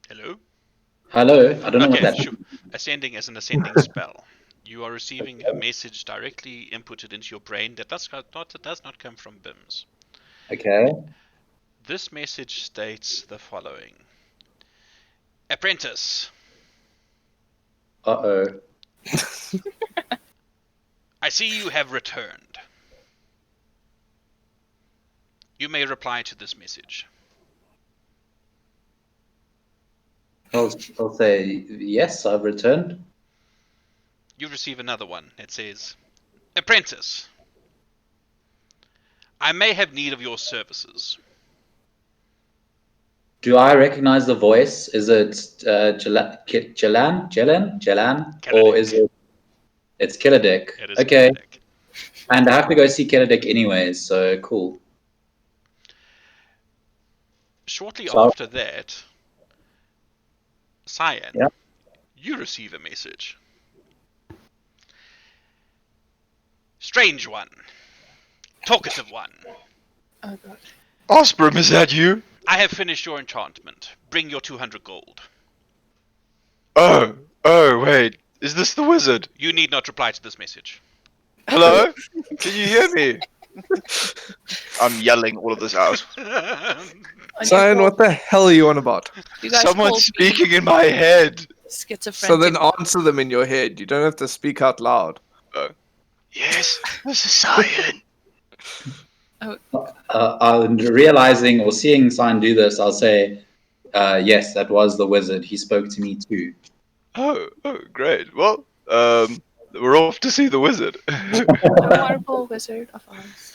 Hello? Hello? I don't know what that Sure. Ascending is an ascending spell. You are receiving a message directly inputted into your brain that does not come from BIMs. Okay. This message states the following. Apprentice, Uh-oh. I see you have returned. You may reply to this message. I'll say, yes, I've returned. You receive another one that says, Apprentice, I may have need of your services. Do I recognize the voice? Is it Jelan? Or is it... It's Killadek. It is Okay. Killadek. And I have to go see Killadek anyways, so cool. Shortly So- after that, Cyan, Yeah. you receive a message. Strange one. Talkative one. Oh god. Osbrim, is that you? I have finished your enchantment. Bring your 200 gold. Oh, wait. Is this the wizard? You need not reply to this message. Hello? Can you hear me? I'm yelling all of this out. Cyan, what the hell are you on about? You guys Someone's called me speaking in my head. schizophrenic. So then answer them in your head. You don't have to speak out loud. Yes, this is Cyan. Realizing or seeing Sign do this, I'll say, yes, that was the wizard. He spoke to me too. Oh, great. Well, we're off to see the wizard. The wonderful wizard of Oz.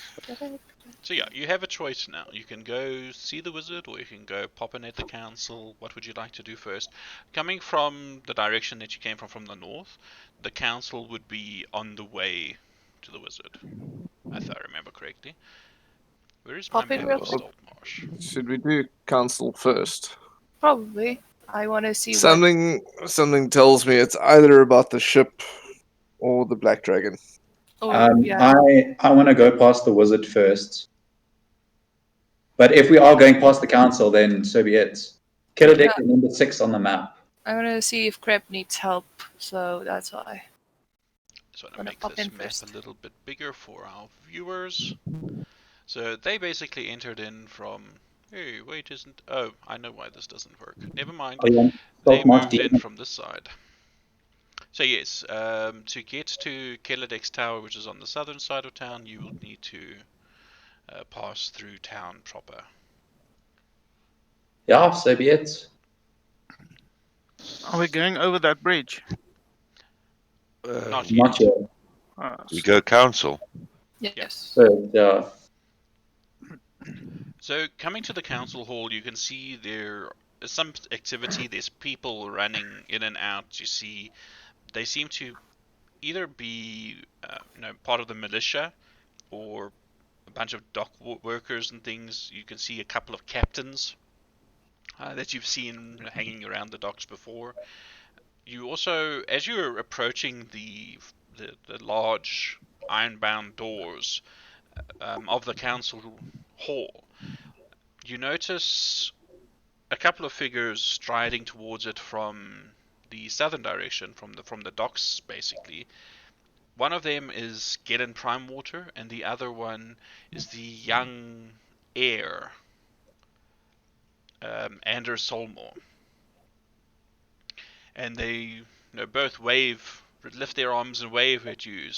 So yeah, you have a choice now. You can go see the wizard, or you can go pop in at the council. What would you like to do first? Coming from the direction that you came from the north, the council would be on the way to the wizard, if I remember correctly. Where is my Pop in map real of quick. Saltmarsh? Should we do council first? Probably. I want to see what. Something tells me it's either about the ship or the black dragon. Oh, yeah. I want to go past the wizard first. But if we are going past the council, then so be it. Keladek is number 6 on the map. I want to see if Crep needs help, so that's why. So I'm Gonna going to make pop this in map first. a little bit bigger for our viewers. So they basically entered in from... Hey, wait, isn't... Oh, I know why this doesn't work. Never mind. Are you on They Saltmarsh moved in Demon? from this side. So yes, to get to Keladek's Tower, which is on the southern side of town, you will need to pass through town proper. Yeah, so be it. Are we going over that bridge? Not Not yet. yet. We go council. Yes. But So coming to the council hall, you can see there is some activity. There's people running in and out. You see, they seem to either be part of the militia or a bunch of dock workers and things. You can see a couple of captains that you've seen hanging around the docks before. You also, as you're approaching the large iron-bound doors of the council hall, you notice a couple of figures striding towards it from the southern direction, from the docks, basically. One of them is Gelen Primewater, and the other one is the young heir, Anders Solmore. And they both lift their arms and wave at you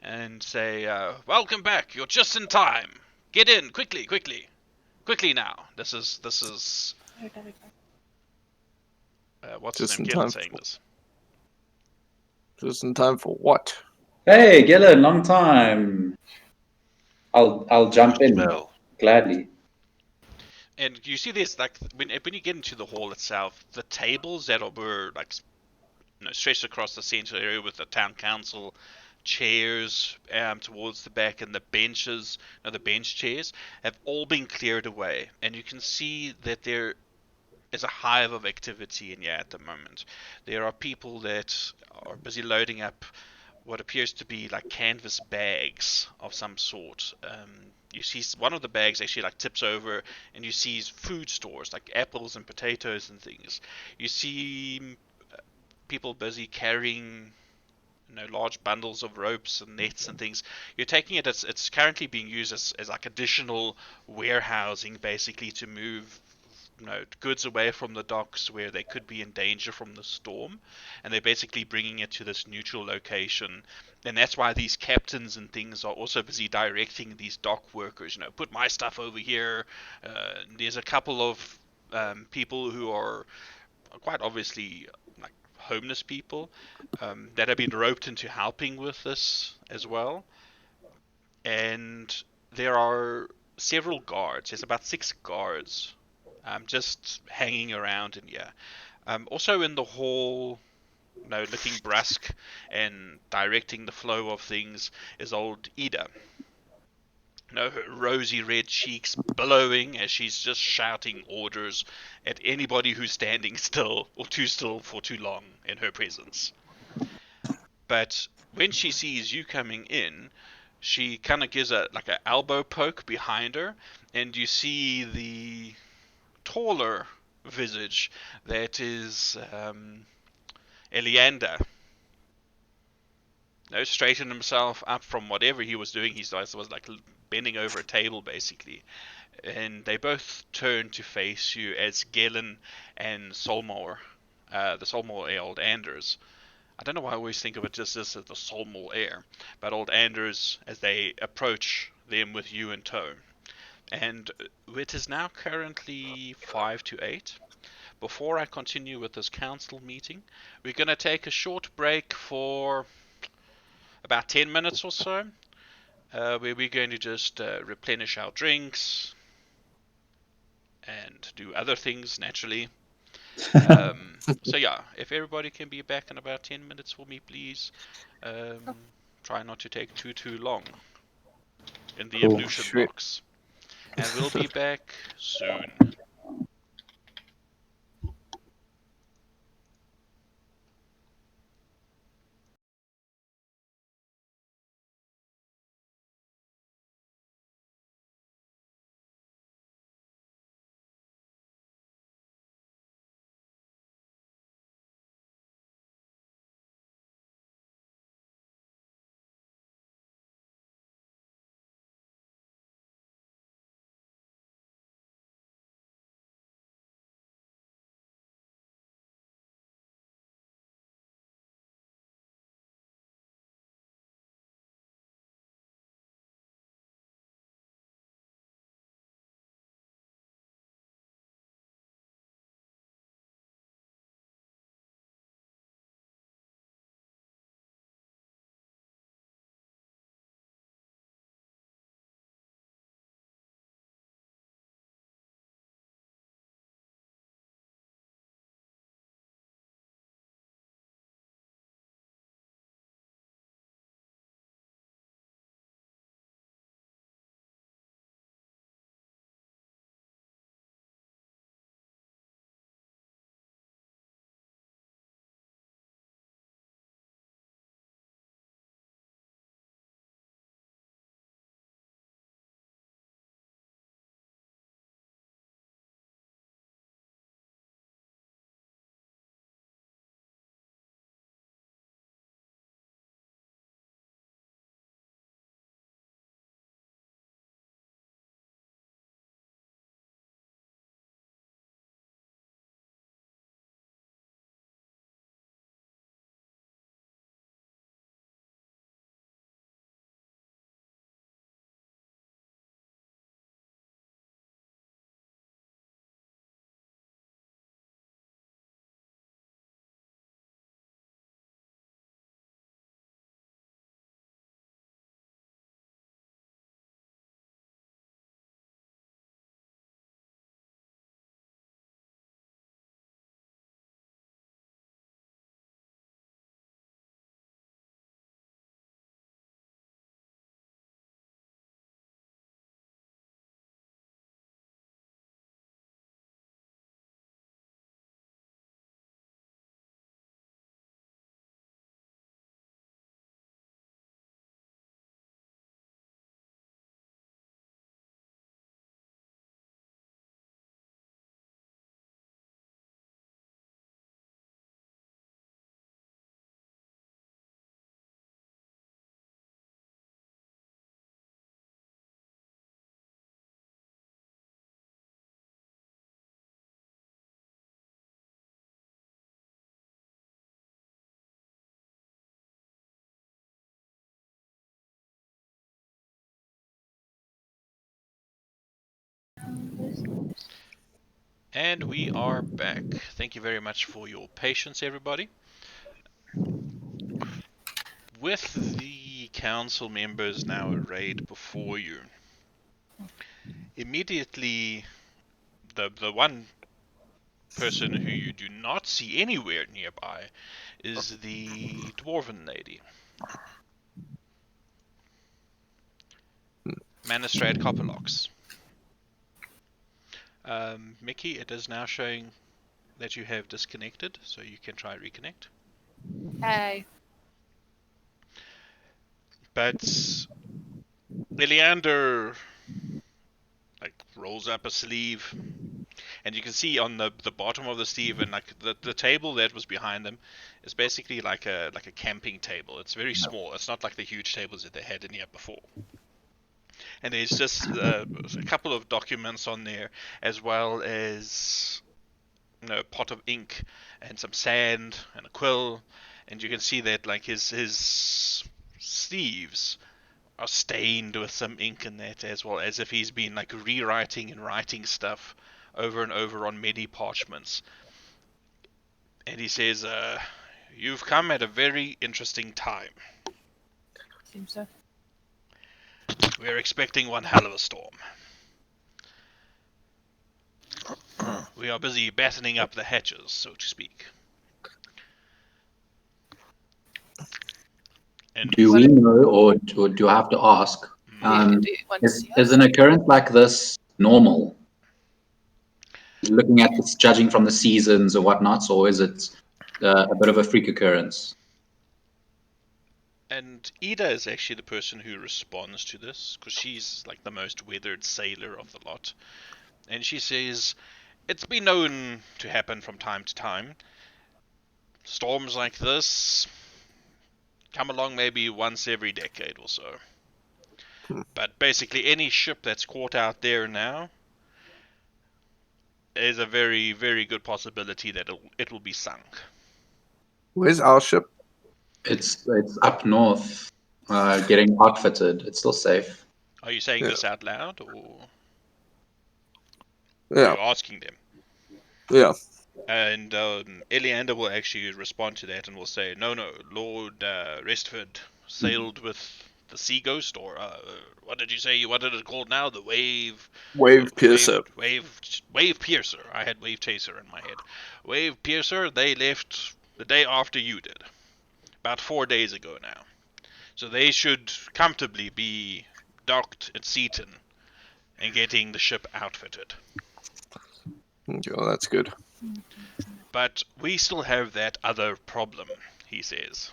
and say, "Welcome back. You're just in time. Get in quickly, quickly now." This is what's his Just name? in Gelen time saying for, this. just in time for what? hey, Gillen, long time. I'll jump in Smell. gladly. And you see this, like when you get into the hall itself, the tables that were like stretched across the central area with the town council chairs towards the back, and the benches, the bench chairs, have all been cleared away, and you can see that there is a hive of activity in here at the moment. There are people that are busy loading up what appears to be like canvas bags of some sort. You see one of the bags actually like tips over, and you see food stores like apples and potatoes and things. You see people busy carrying large bundles of ropes and nets and things. You're taking it as it's currently being used as like additional warehousing, basically, to move goods away from the docks where they could be in danger from the storm, and they're basically bringing it to this neutral location. And that's why these captains and things are also busy directing these dock workers, put my stuff over here. There's a couple of people who are quite obviously like homeless people that have been roped into helping with this as well. And there are several guards. There's about 6 guards just hanging around in here. Also in the hall, looking brusque and directing the flow of things, is old Ida. Her rosy red cheeks billowing as she's just shouting orders at anybody who's standing still or too still for too long in her presence. But when she sees you coming in, she kind of gives a like an elbow poke behind her, and you see the taller visage that is Eliander. Straightened himself up from whatever he was doing. He was like bending over a table, basically. And they both turn to face you as Gelen and Solmore, the Solmore heir, old Anders. I don't know why I always think of it just as the Solmore heir, but old Anders, as they approach them with you in tow. And it is now currently 5 to 8. Before I continue with this council meeting, we're going to take a short break for about 10 minutes or so, where we're going to just replenish our drinks and do other things, naturally. So yeah, if everybody can be back in about 10 minutes for me, please. Try not to take too long in the Cool. evolution Sweet. box. And we'll be back soon. And we are back. Thank you very much for your patience, everybody. With the council members now arrayed before you, immediately the one person who you do not see anywhere nearby is the dwarven lady. Manistrade Copperlocks. Mickey, it is now showing that you have disconnected, so you can try reconnect. Hey. But Leander rolls up a sleeve, and you can see on the bottom of the sleeve, and the table that was behind them is basically like a camping table. It's very small. It's not like the huge tables that they had in here before. And there's just a couple of documents on there, as well as a pot of ink and some sand and a quill, and you can see that his sleeves are stained with some ink in that, as well as if he's been rewriting and writing stuff over and over on many parchments. And he says, "You've come at a very interesting time. Seems so. We're expecting one hell of a storm. We are busy battening up the hatches, so to speak." And Do we know, or do I have to ask? Do you want to see Is us? an occurrence like this normal? Looking at this, judging from the seasons or whatnot, or is it a bit of a freak occurrence? And Ida is actually the person who responds to this, because she's the most weathered sailor of the lot. And she says, "It's been known to happen from time to time. Storms like this come along maybe once every decade or so. But basically any ship that's caught out there now is a very, very good possibility that it will be sunk." Where's our ship? It's up north, getting outfitted. It's still safe. Are you saying this out loud, or are Yeah, you asking them? yeah. And Eleander will actually respond to that and will say, no, Lord Restford sailed with the Sea Ghost, or what did you say? What is it called now? The Wave... Wave Piercer. Wave Piercer. I had Wave Chaser in my head. Wave Piercer, they left the day after you did. About 4 days ago now. So they should comfortably be docked at Seaton and getting the ship outfitted. Okay, well, that's good. But we still have that other problem, he says,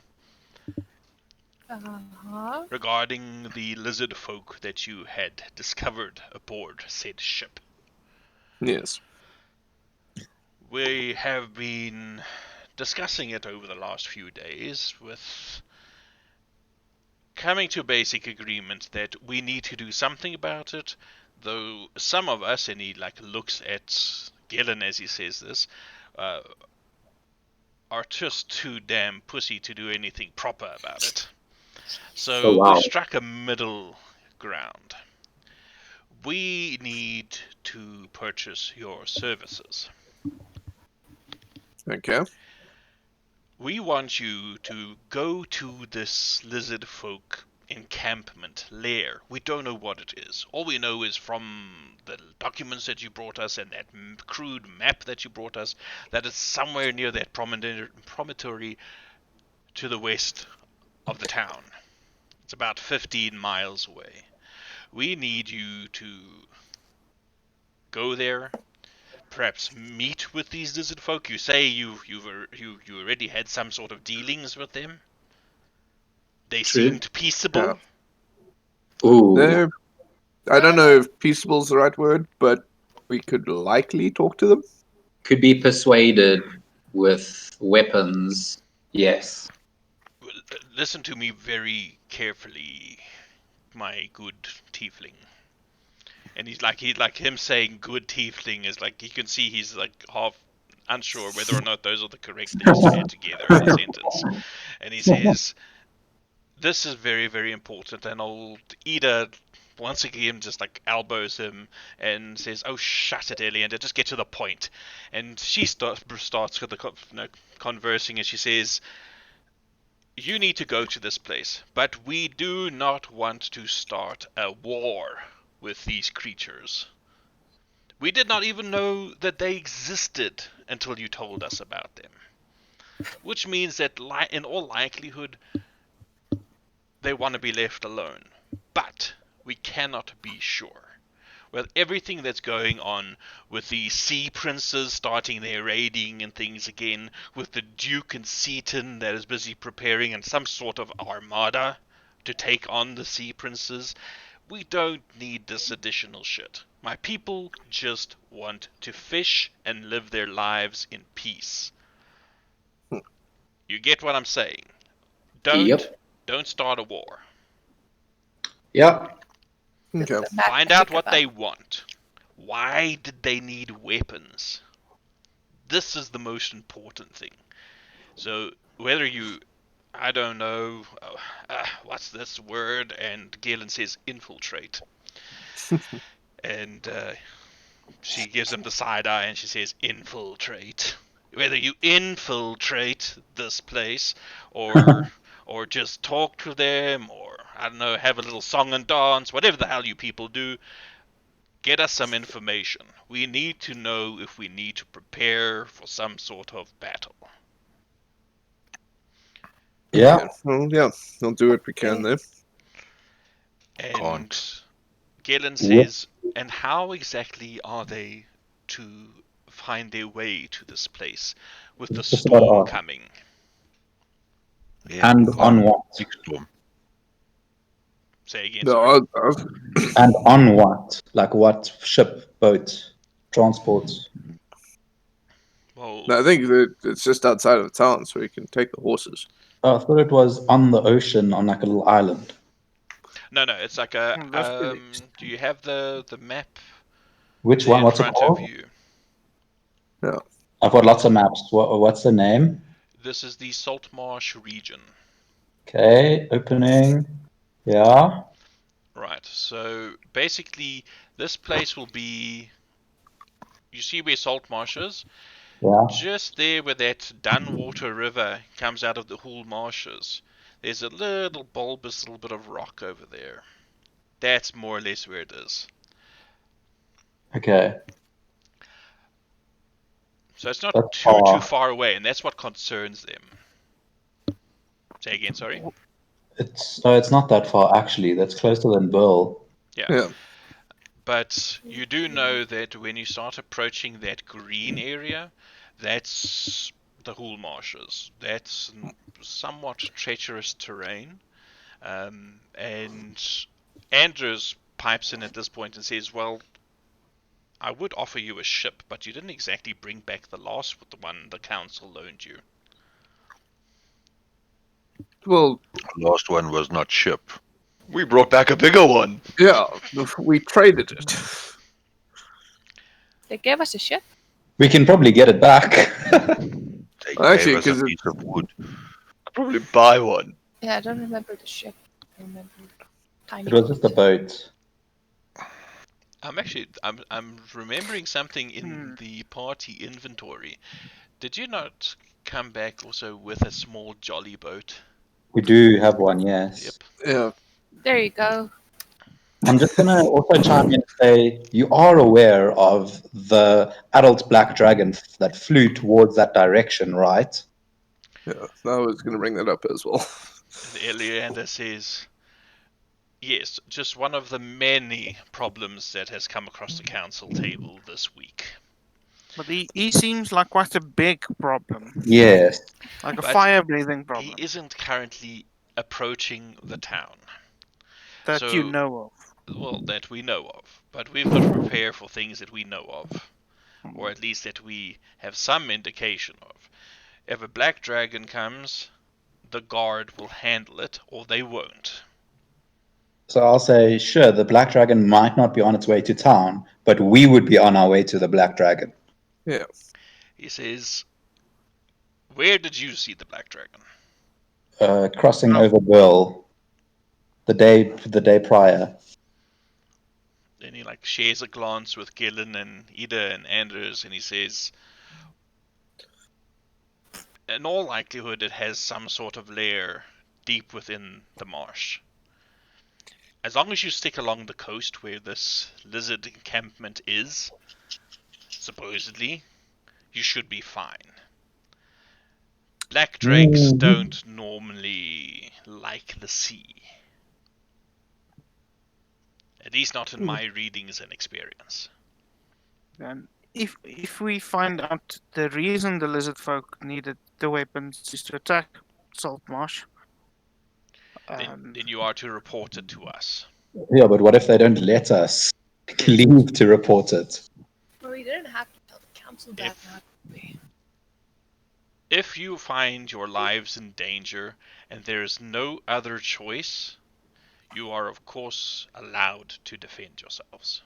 Uh-huh. regarding the lizard folk that you had discovered aboard said ship. Yes. We have been discussing it over the last few days, with coming to a basic agreement that we need to do something about it, though some of us, and he looks at Gillen as he says this, are just too damn pussy to do anything proper about it. So Oh, wow. we've struck a middle ground. We need to purchase your services. Okay. We want you to go to this lizard folk encampment lair. We don't know what it is. All we know is from the documents that you brought us and that crude map that you brought us that it's somewhere near that promontory to the west of the town. It's about 15 miles away. We need you to go there, perhaps meet with these lizard folk. You say you already had some sort of dealings with them. They True. seemed peaceable. Yeah. Ooh. I don't know if peaceable is the right word, but we could likely talk to them. Could be persuaded with weapons. Yes. Listen to me very carefully, my good tiefling. And he's like him saying good tiefling is you can see he's half unsure whether or not those are the correct things to add together in a sentence. And he says, "This is very, very important, and old Ida once again just like elbows him and says, "Oh, shut it, Eliander, just get to the point." And she starts with the conversing, and she says, "You need to go to this place, but we do not want to start a war with these creatures. We did not even know that they existed until you told us about them. Which means that in all likelihood, they want to be left alone. But we cannot be sure. With everything that's going on, with the Sea Princes starting their raiding and things again, with the Duke and Seaton that is busy preparing in some sort of armada to take on the Sea Princes, we don't need this additional shit. My people just want to fish and live their lives in peace." You get what I'm saying? Don't start a war. Yep. Okay. Find out what they want. Why did they need weapons? This is the most important thing. So whether you, I don't know, what's this word? And Galen says infiltrate. And she gives him the side eye and she says infiltrate. Whether you infiltrate this place or or just talk to them, or I don't know, have a little song and dance, whatever the hell you people do, get us some information. We need to know if we need to prepare for some sort of battle. Yeah. Okay. Well, yeah, we'll do what we can there. And Can't. Galen says, "And how exactly are they to find their way to this place with the Just start storm off. coming?" Yeah, And we can't. on what? Big storm. Say again, No, sorry. And on what? Like what ship, boat, transport? Well, I think that it's just outside of town, so we can take the horses. Oh, I thought it was on the ocean on like a little island. no, it's like a. That's pretty Do you have the map Which there one? in What's it front of called? you? Yeah. I've got lots of maps. What's the name? This is the Saltmarsh region. Okay, opening. Yeah. Right. So basically, this place will be. You see where Saltmarsh is? Yeah. Just there where that Dunwater River comes out of the Hool Marshes. There's a little bulbous little bit of rock over there. That's more or less where it is. Okay. So it's not That's too far. far away, and that's what concerns them. Say again, sorry? It's not that far actually. That's closer than Burle. Yeah. But you do know that when you start approaching that green area, that's the Hool Marshes. That's somewhat treacherous terrain. And Andrews pipes in at this point and says, "Well, I would offer you a ship, but you didn't exactly bring back the last one the council loaned you." Well, Last one was not ship. We brought back a bigger one. yeah, we traded it. They gave us a ship. We can probably get it back. They Actually, gave us a 'cause it- piece of wood. I'd probably buy one. Yeah, I don't remember the ship. I remember tiny It was just a boat. I'm remembering something in the party inventory. Did you not come back also with a small jolly boat? We do have one, yes. Yep. Yeah. There you go. I'm just gonna also chime in and say you are aware of the adult black dragon that flew towards that direction, right? Yeah. I was going to bring that up as well. And Eleander says, "Yes, just one of the many problems that has come across the council table this week." But he seems like quite a big problem. Yes. Like a But fire-breathing He problem isn't currently approaching the town. that you So, know of. well, that we know of. But we've got to prepare for things that we know of. Or at least that we have some indication of. If a black dragon comes, the guard will handle it, or they won't. So I'll say, sure, the black dragon might not be on its way to town, but we would be on our way to the black dragon. Yeah. He says, "Where did you see the black dragon?" Crossing over Burle the day prior. then he like shares a glance with Gillen and Ida and Anders, and he says, in all likelihood, it has some sort of lair deep within the marsh. As long as you stick along the coast where this lizard encampment is, supposedly, you should be fine. Black drakes don't normally like the sea. At least not in my readings and experience. And if we find out the reason the lizard folk needed the weapons is to attack Saltmarsh, Then you are to report it to us. Yeah, but what if they don't let us leave to report it? Well, we didn't have to tell the council that. If you find your lives in danger and there is no other choice, you are of course allowed to defend yourselves.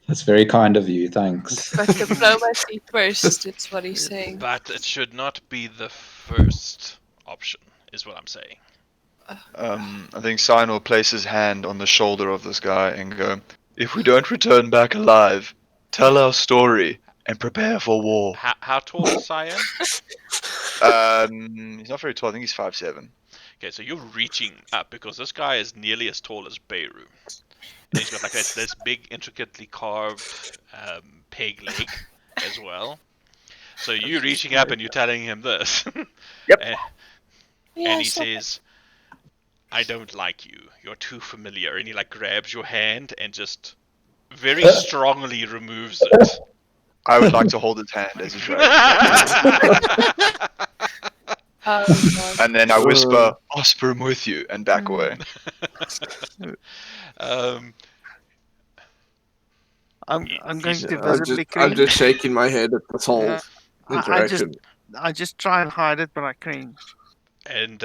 That's very kind of you, thanks. But diplomacy first, it's what he's saying. But it should not be the first option, is what I'm saying. I think Sign will place his hand on the shoulder of this guy and go, if we don't return back alive, tell our story and prepare for war. How tall is Cyan? He's not very tall. I think he's 5'7". Okay, so you're reaching up because this guy is nearly as tall as Beirut. And he's got like this big, intricately carved peg leg as well. So you're reaching up and you're telling him this. Yep. And he says, I don't like you. You're too familiar. And he like grabs your hand and just very strongly removes it. I would like to hold his hand as he tries. And then I whisper, Osper, I'm with you, and back away. I'm going to I'm visibly I'm cringe. just shaking my head at this whole Yeah. interaction. I just try and hide it, but I cringe. And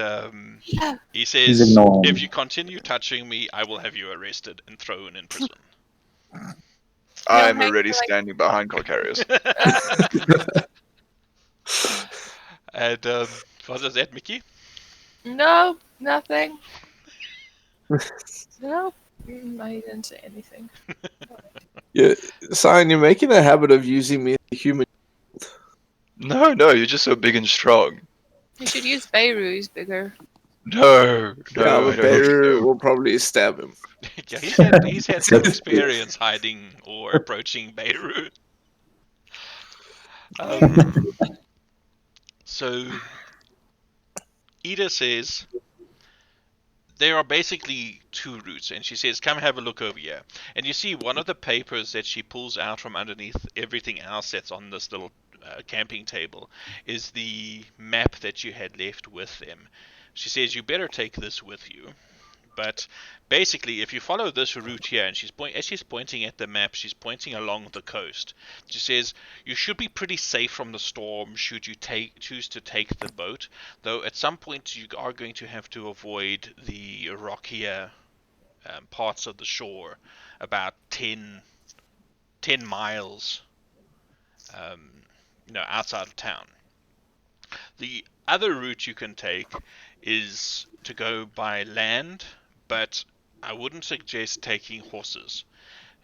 he He's says, ignoring. if you continue touching me, I will have you arrested and thrown in prison. I am Hank, already like- standing behind Calcarius. And what was that, Mickey? No, nothing. No, I didn't say anything. Yeah, Sign, you're making a habit of using me as a human. No, you're just so big and strong. You should use Beirut, he's bigger. No, Yeah, I but don't Bear know. will probably stab him. Yeah, he's had some experience hiding or approaching Beirut. So, Ida says there are basically two routes, and she says, come have a look over here. And you see one of the papers that she pulls out from underneath everything else that's on this little camping table is the map that you had left with them. She says, you better take this with you. But basically, if you follow this route here, and as she's pointing at the map, she's pointing along the coast. She says, you should be pretty safe from the storm should you choose to take the boat, though at some point you are going to have to avoid the rockier parts of the shore, about 10 miles outside of town. The other route you can take is to go by land, but I wouldn't suggest taking horses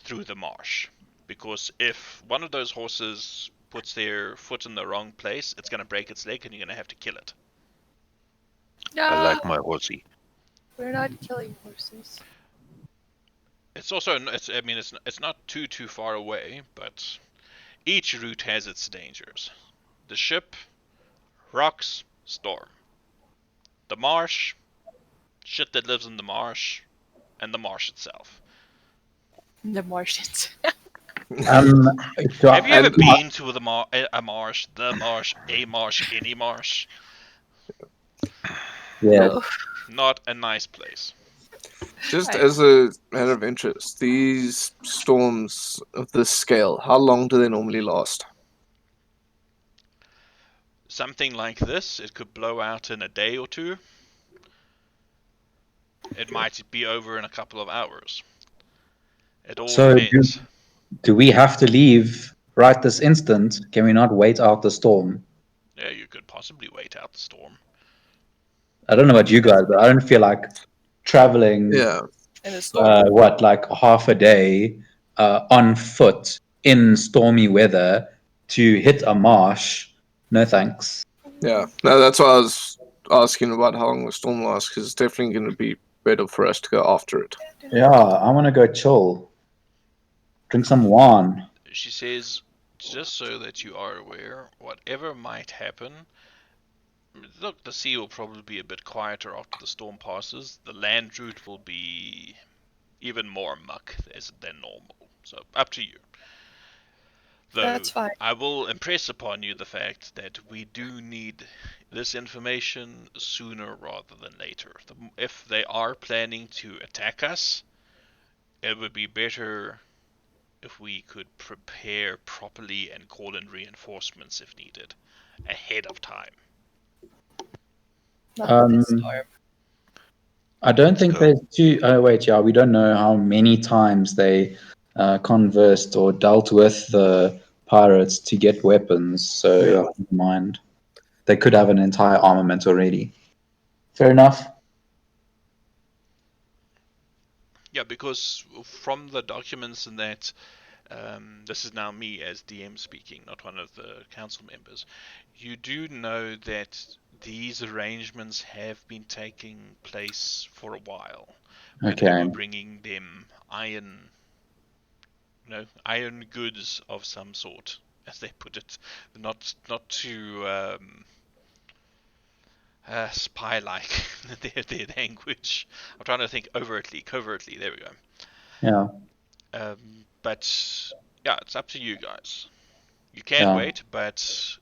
through the marsh, because if one of those horses puts their foot in the wrong place, it's going to break its leg and you're going to have to kill it. No, I like my horsey. we're not killing horses. It's also, it's not too far away, but each route has its dangers. The ship, rocks, storm. The marsh, shit that lives in the marsh, and the marsh itself. The Martians. Have you ever and- been to a marsh, any marsh? Yeah. No. Not a nice place. Just as a matter of interest, these storms of this scale, how long do they normally last? Something like this, it could blow out in a day or two. It might be over in a couple of hours. It all So depends. do we have to leave right this instant? Can we not wait out the storm? Yeah, you could possibly wait out the storm. I don't know about you guys, but I don't feel like traveling Yeah. In a storm. what, like half a day on foot in stormy weather to hit a marsh. No thanks. Yeah, no, that's why I was asking about how long the storm lasts, because it's definitely going to be better for us to go after it. Yeah, I want to go chill. Drink some wine. She says, just so that you are aware, whatever might happen, look, the sea will probably be a bit quieter after the storm passes. The land route will be even more muck than normal. So, up to you. Though, That's fine. I will impress upon you the fact that we do need this information sooner rather than later. If they are planning to attack us, it would be better if we could prepare properly and call in reinforcements if needed, ahead of time. Not this storm. I don't think there's two. Oh, wait, yeah, we don't know how many times they conversed or dealt with the pirates to get weapons, so never mind. They could have an entire armament already. Fair enough. Yeah, because from the documents and that, this is now me as DM speaking, not one of the council members. You do know that these arrangements have been taking place for a while. When they were bringing them iron goods of some sort, as they put it, not to spy-like their language. I'm trying to think covertly. There we go. Yeah. But yeah, it's up to you guys. You can wait, but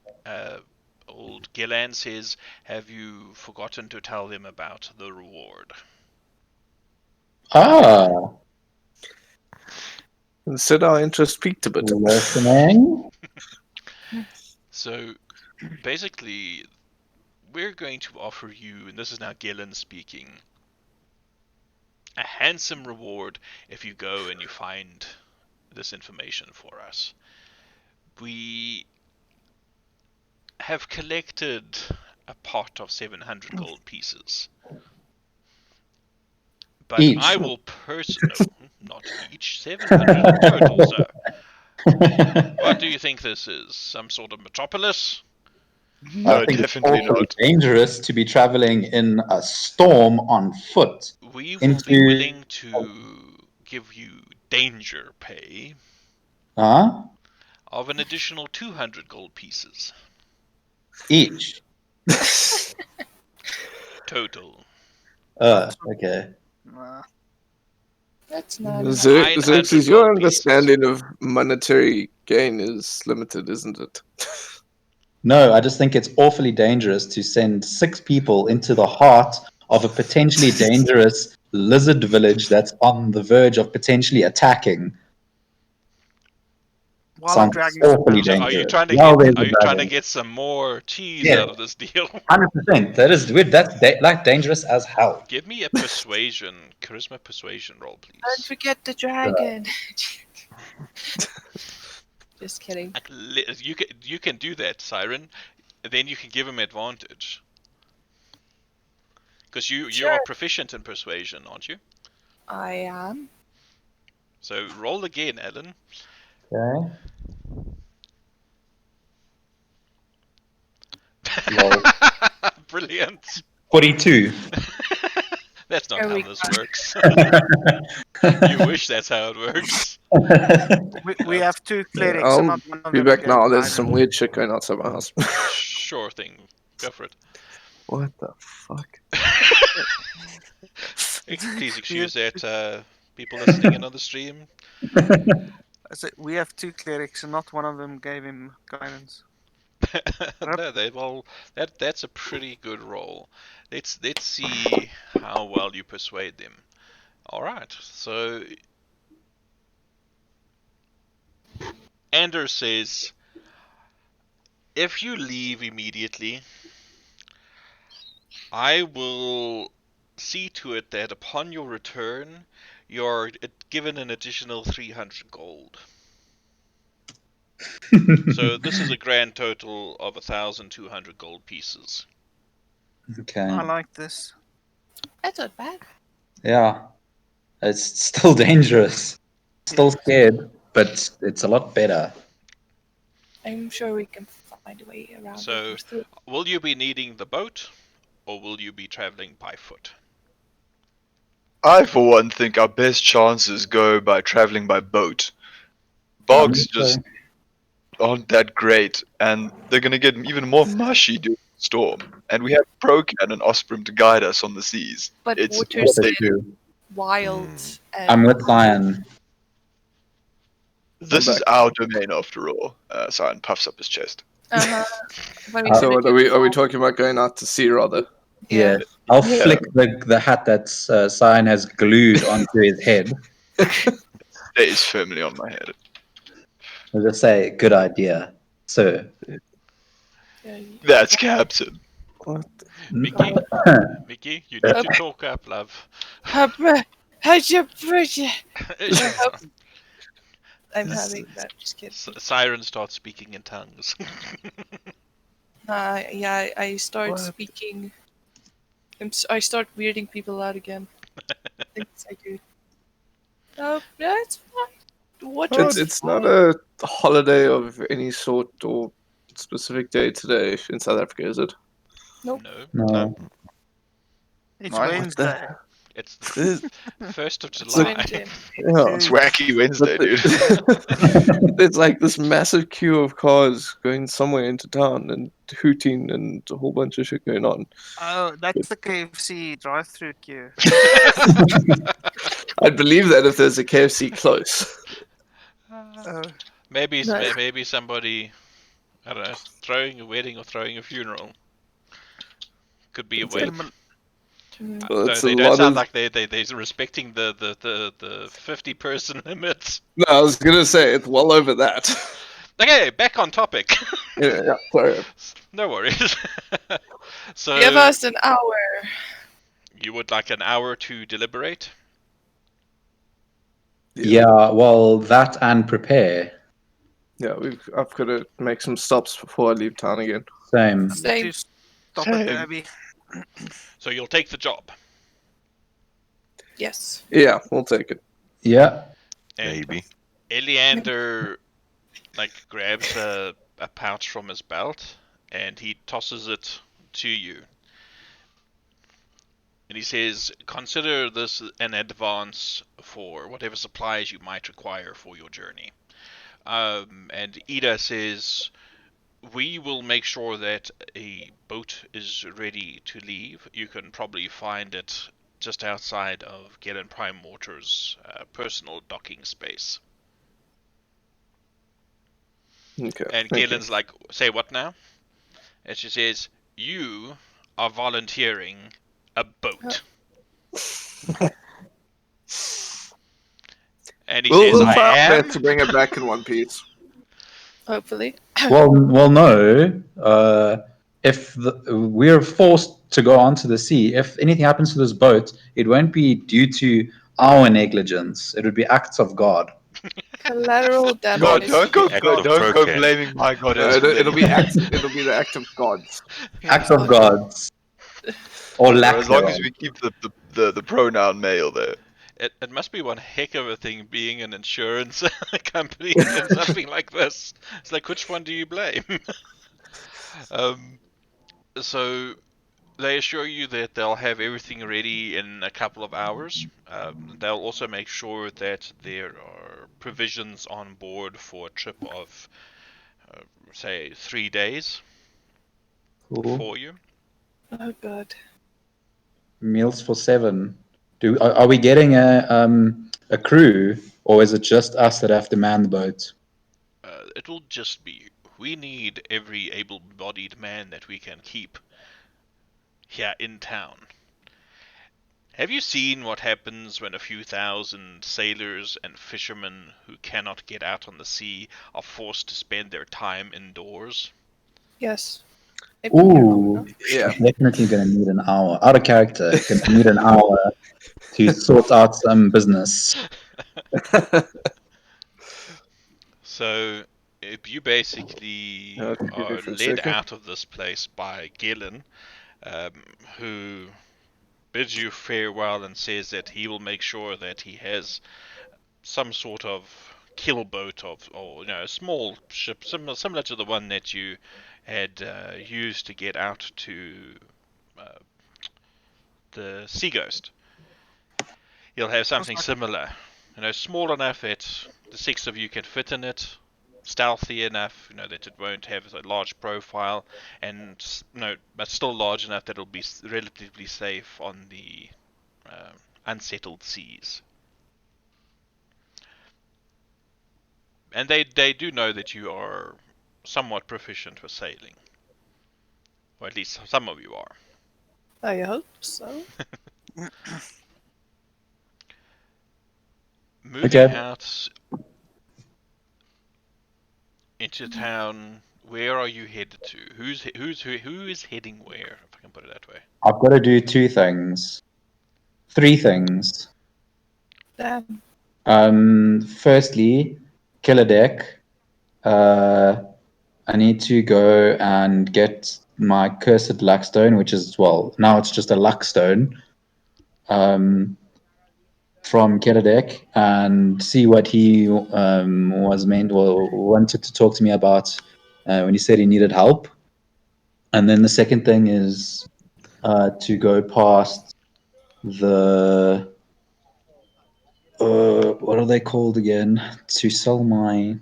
old Gillan says, have you forgotten to tell them about the reward? Instead, our interest peaked a bit. Listening. So, basically, we're going to offer you, and this is now Gillan speaking, a handsome reward if you go and you find this information for us. We have collected a pot of 700 gold pieces. But each. I will not each, 700 in total, sir. What do you think this is? Some sort of metropolis? No, I think definitely it's awfully not. dangerous to be traveling in a storm on foot. We will be willing to give you danger pay of an additional 200 gold pieces. Each. Total. Okay. That's not Xerxes, your understanding of monetary gain is limited, isn't it? No, I just think it's awfully dangerous to send 6 people into the heart of a potentially dangerous lizard village that's on the verge of potentially attacking. While the dragon awfully is dangerous. Are you trying to get some more cheese out of this deal? 100%. That is weird. That's dangerous as hell. Give me a charisma persuasion roll, please. Don't forget the dragon. Just kidding. You can do that, Siren. Then you can give him advantage. Because you are proficient in persuasion, aren't you? I am. So roll again, Ellen. Okay. Brilliant. 42. That's not how this works. You wish that's how it works. We have 2 clerics. I'll and not one of be them back gave now. There's guidance. some weird shit going outside my house. Sure thing. Go for it. What the fuck? Please excuse that, people listening in on the stream. I said, we have 2 clerics, and not one of them gave him guidance. No, that's a pretty good roll. Let's see how well you persuade them. All right. So Anders says, if you leave immediately, I will see to it that upon your return, you're given an additional 300 gold. So this is a grand total of 1,200 gold pieces. Okay. I like this. That's not bad. Yeah. It's still dangerous. Still scared, but it's a lot better. I'm sure we can find a way around it. So, We're still... will you be needing the boat, or will you be traveling by foot? I, for one, think our best chances go by traveling by boat. Bogs just aren't that great, and they're going to get even more mushy during the storm. And we have Procan and Osprey to guide us on the seas. But It's water's they- wild. And I'm with Lion. This I'm is back. our domain after all. Cyan puffs up his chest. Uh-huh. But So So what are we we talking about going out to sea rather? Yeah. Yeah. I'll Yeah. flick the hat that Cyan has glued onto his head. Stays firmly on my head. I'll just say, good idea, sir. That's Captain. What? Mickey, Mickey, you need to talk up, love. I'm having that. Just kidding. Siren starts speaking in tongues. Yeah, I start What? speaking. I start weirding people out again. Things I do. Oh, that's fine. Water. It's not a holiday of any sort or specific day today in South Africa, is it? No, No. It's What the- Wednesday. it's This- the 1st of It's July. Yeah. It's Wacky Wednesday, dude. There's like this massive queue of cars going somewhere into town and hooting and a whole bunch of shit going on. Oh, that's the KFC drive-through queue. I'd believe that if there's a KFC close. Oh, Maybe Nice. maybe somebody, I don't know, throwing a wedding or throwing a funeral. Could be a It's way. Well, No, it's they a don't lot sound of- like they're respecting the 50-person limit. No, I was gonna say it's well over that. Okay, back on topic. Yeah, sorry. No worries. So Give us an hour. you would like an hour to deliberate? Yeah, well, that and prepare. Yeah, I've got to make some stops before I leave town again. Same. Same. to stop at Same. Derby. So you'll take the job. Yes. Yeah, we'll take it. Yeah. And Maybe. Eleander grabs a pouch from his belt and he tosses it to you. And he says, consider this an advance for whatever supplies you might require for your journey. And Ida says, we will make sure that a boat is ready to leave. You can probably find it just outside of Galen Prime Water's personal docking space. Okay. And thank you. Galen's like, say what now? And she says, you are volunteering a boat. And he says, We'll I try our am. best to bring it back in one piece. Hopefully. Well, no. If we're forced to go onto the sea, if anything happens to this boat, it won't be due to our negligence. It would be acts of God. Collateral God, damage. don't go, Act of don't go Procan. blaming my God. No, it'll be the act of gods. Acts of gods. Or lack As long as thereof. we keep the pronoun male there. It must be one heck of a thing being an insurance company and something like this. It's like, which one do you blame? So they assure you that they'll have everything ready in a couple of hours. They'll also make sure that there are provisions on board for a trip of, say, 3 days Cool. for you. Oh god. Meals for 7. Are we getting a crew, or is it just us that have to man the boat? It will just be, we need every able-bodied man that we can keep here in town. Have you seen what happens when a few thousand sailors and fishermen who cannot get out on the sea are forced to spend their time indoors? Yes. Ooh, Yeah. definitely going to need an hour. Out of character, going to need an hour to sort out some business. So, if you basically Yeah, I can do are that for a led second. out of this place by Gillen, who bids you farewell and says that he will make sure that he has some sort of kill boat or a small ship similar to the one that you had used to get out to uh, the Sea Ghost. He'll have something similar, small enough that the six of you can fit in it, stealthy enough, that it won't have a large profile, and but still large enough that it'll be relatively safe on the unsettled seas. And they do know that you are somewhat proficient with sailing, or at least some of you are. I hope so. Moving out into town, where are you headed to? Who is heading where? If I can put it that way. I've got to do two things, three things. Damn. Firstly, kill a deck. I need to go and get my cursed luckstone, which is now it's just a luckstone. From Keradec and see what he wanted to talk to me about when he said he needed help. And then the second thing is to go past the what are they called again? To sell my.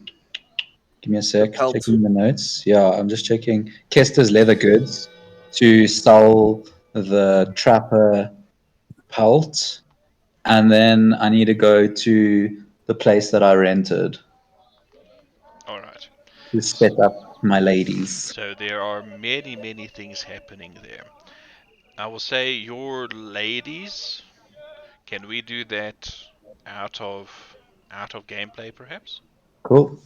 Give me a sec. pelt. Checking the notes. Yeah, I'm just checking Kester's leather goods to sell the trapper pelt, and then I need to go to the place that I rented All right. to set up my ladies. So there are many, many things happening there. I will say your ladies. Can we do that out of gameplay, perhaps? Cool.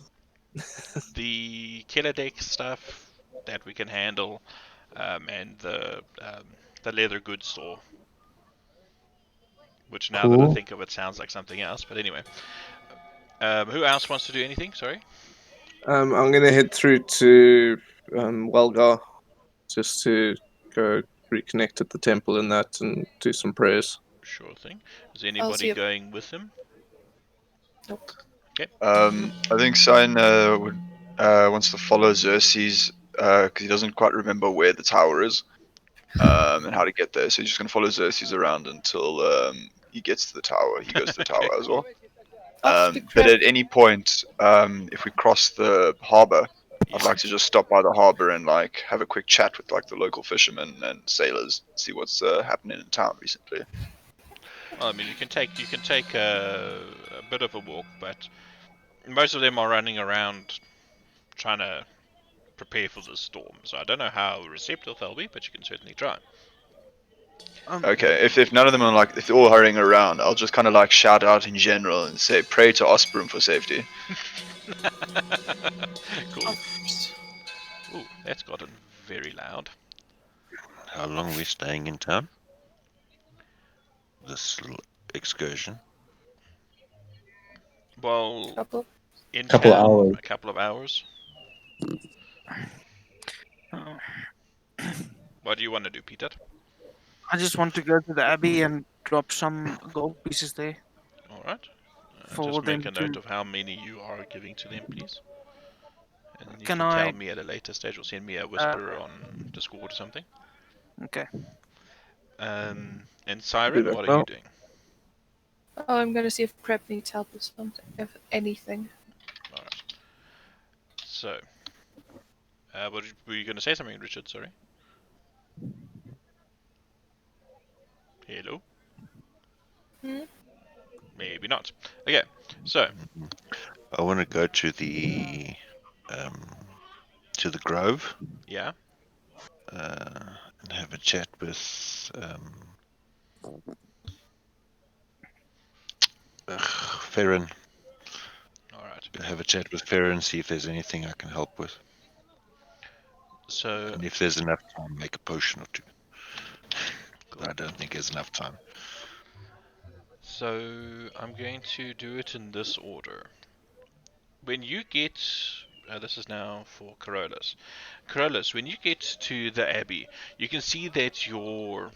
The killer deck stuff that we can handle, and the leather goods store, which now that I Cool. think of it sounds like something else. But anyway, who else wants to do anything? Sorry. I'm gonna head through to Welgar just to go reconnect at the temple and that and do some prayers. Sure thing. Is I'll anybody see if... going with him? Nope. Okay. I think Sign wants to follow Xerxes because he doesn't quite remember where the tower is and how to get there. So he's just going to follow Xerxes around until he gets to the tower. He goes to the tower as well. Off the But crap. at any point, if we cross the harbor, I'd like to just stop by the harbor and have a quick chat with the local fishermen and sailors, see what's happening in town recently. Well, I mean, you can take a bit of a walk, but most of them are running around trying to prepare for the storm. So I don't know how receptive they'll be, but you can certainly try. Okay, if none of them are if they're all hurrying around, I'll just kind of shout out in general and say, pray to Osbrum for safety. Cool. Of course. Ooh, that's gotten very loud. How long are we staying in town? This little excursion. Well, Couple. in Couple town, hours. a couple of hours. What do you want to do, Peter? I just want to go to the abbey and drop some gold pieces there All right. for Just make them a to. note of how many you are giving to them, please. And then you Can can tell I? me at a later stage or send me a whisper on Discord or something. Okay. And Siren, that what are now. you doing? Oh, I'm gonna see if Prep needs help with something, if anything. All right. So, were you going to say something, Richard? Sorry. Hello? Maybe not. Okay, so I want to go to the grove yeah, and have a chat with Farron. all right. Have a chat with Farron, see if there's anything I can help with. So And if there's enough time, make a potion or two. cool. I don't think there's enough time. So I'm going to do it in this order. When you get, this is now for Carolus. Carolus, when you get to the abbey, you can see that your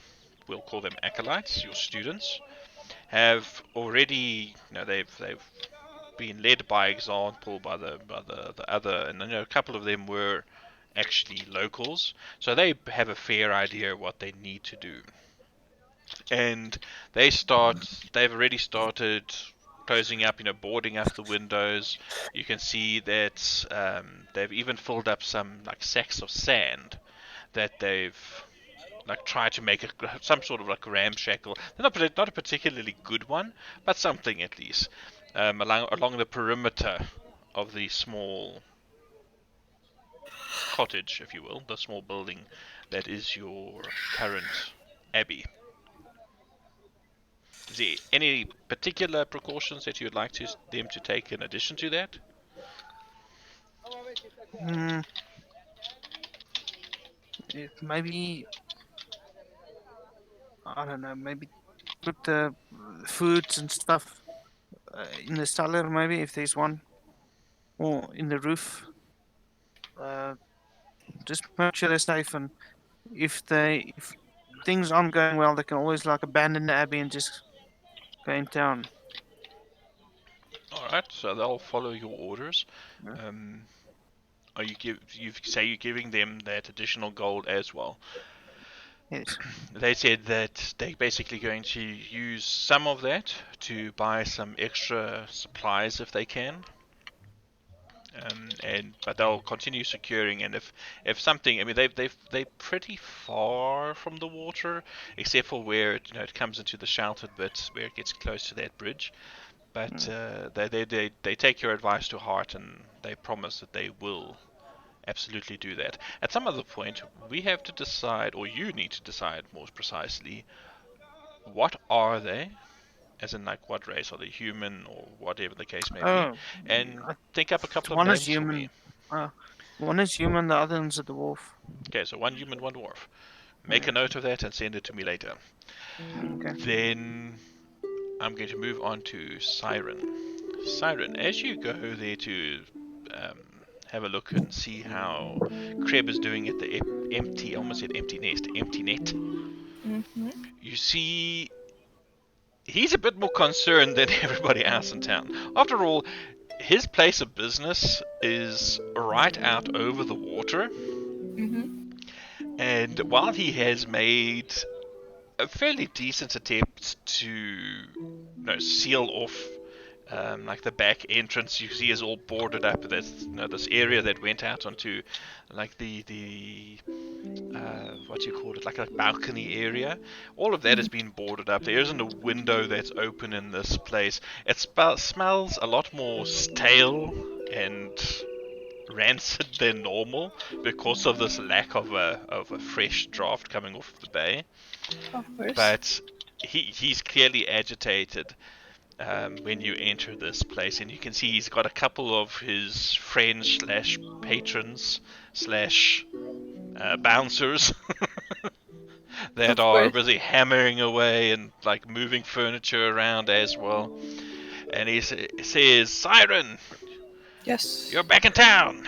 we'll call them acolytes, your students, have already, they've been led by example by the other, and a couple of them were actually locals, so they have a fair idea what they need to do. And they've already started closing up, boarding up the windows. You can see that they've even filled up some like sacks of sand that they've like tried to make some sort of like ramshackle. They're not a particularly good one, but something at least along the perimeter of the small cottage, if you will, the small building that is your current abbey. Is there any particular precautions that you'd like them to take in addition to that? Maybe, I don't know, maybe put the foods and stuff in the cellar, maybe, if there's one, or in the roof. Just make sure they're safe, and if things aren't going well, they can always like abandon the abbey and just go in town. All right, so they'll follow your orders. Yeah. You say you're giving them that additional gold as well. Yes. They said that they're basically going to use some of that to buy some extra supplies if they can. But they'll continue securing, and if something, they're pretty far from the water, except for where it comes into the sheltered bit where it gets close to that bridge. But they take your advice to heart, and they promise that they will absolutely do that. At some other point, we have to decide, or you need to decide more precisely, what are they? As in, like, what race? Are they human, or whatever the case may be? And think up a couple of one names is human. for me. One is human, the other one's a dwarf. Okay, so one human, one dwarf. Make a note of that and send it to me later. Okay. Then I'm going to move on to Siren. Siren, as you go there to have a look and see how Kreb is doing at the empty, I almost said empty nest, empty net. Mm-hmm. You see, he's a bit more concerned than everybody else in town. After all, his place of business is right out over the water. Mm-hmm. And while he has made a fairly decent attempt to seal off like the back entrance, you see is all boarded up. There's this area that went out onto like the what do you call it, like a balcony area. All of that has been boarded up. There isn't a window that's open in this place. It smells a lot more stale and rancid than normal because of this lack of a fresh draft coming off the bay. Of course. But he's clearly agitated when you enter this place, and you can see he's got a couple of his friends / patrons / bouncers that are busy hammering away and like moving furniture around as well. And he says, "Siren, Yes. you're back in town."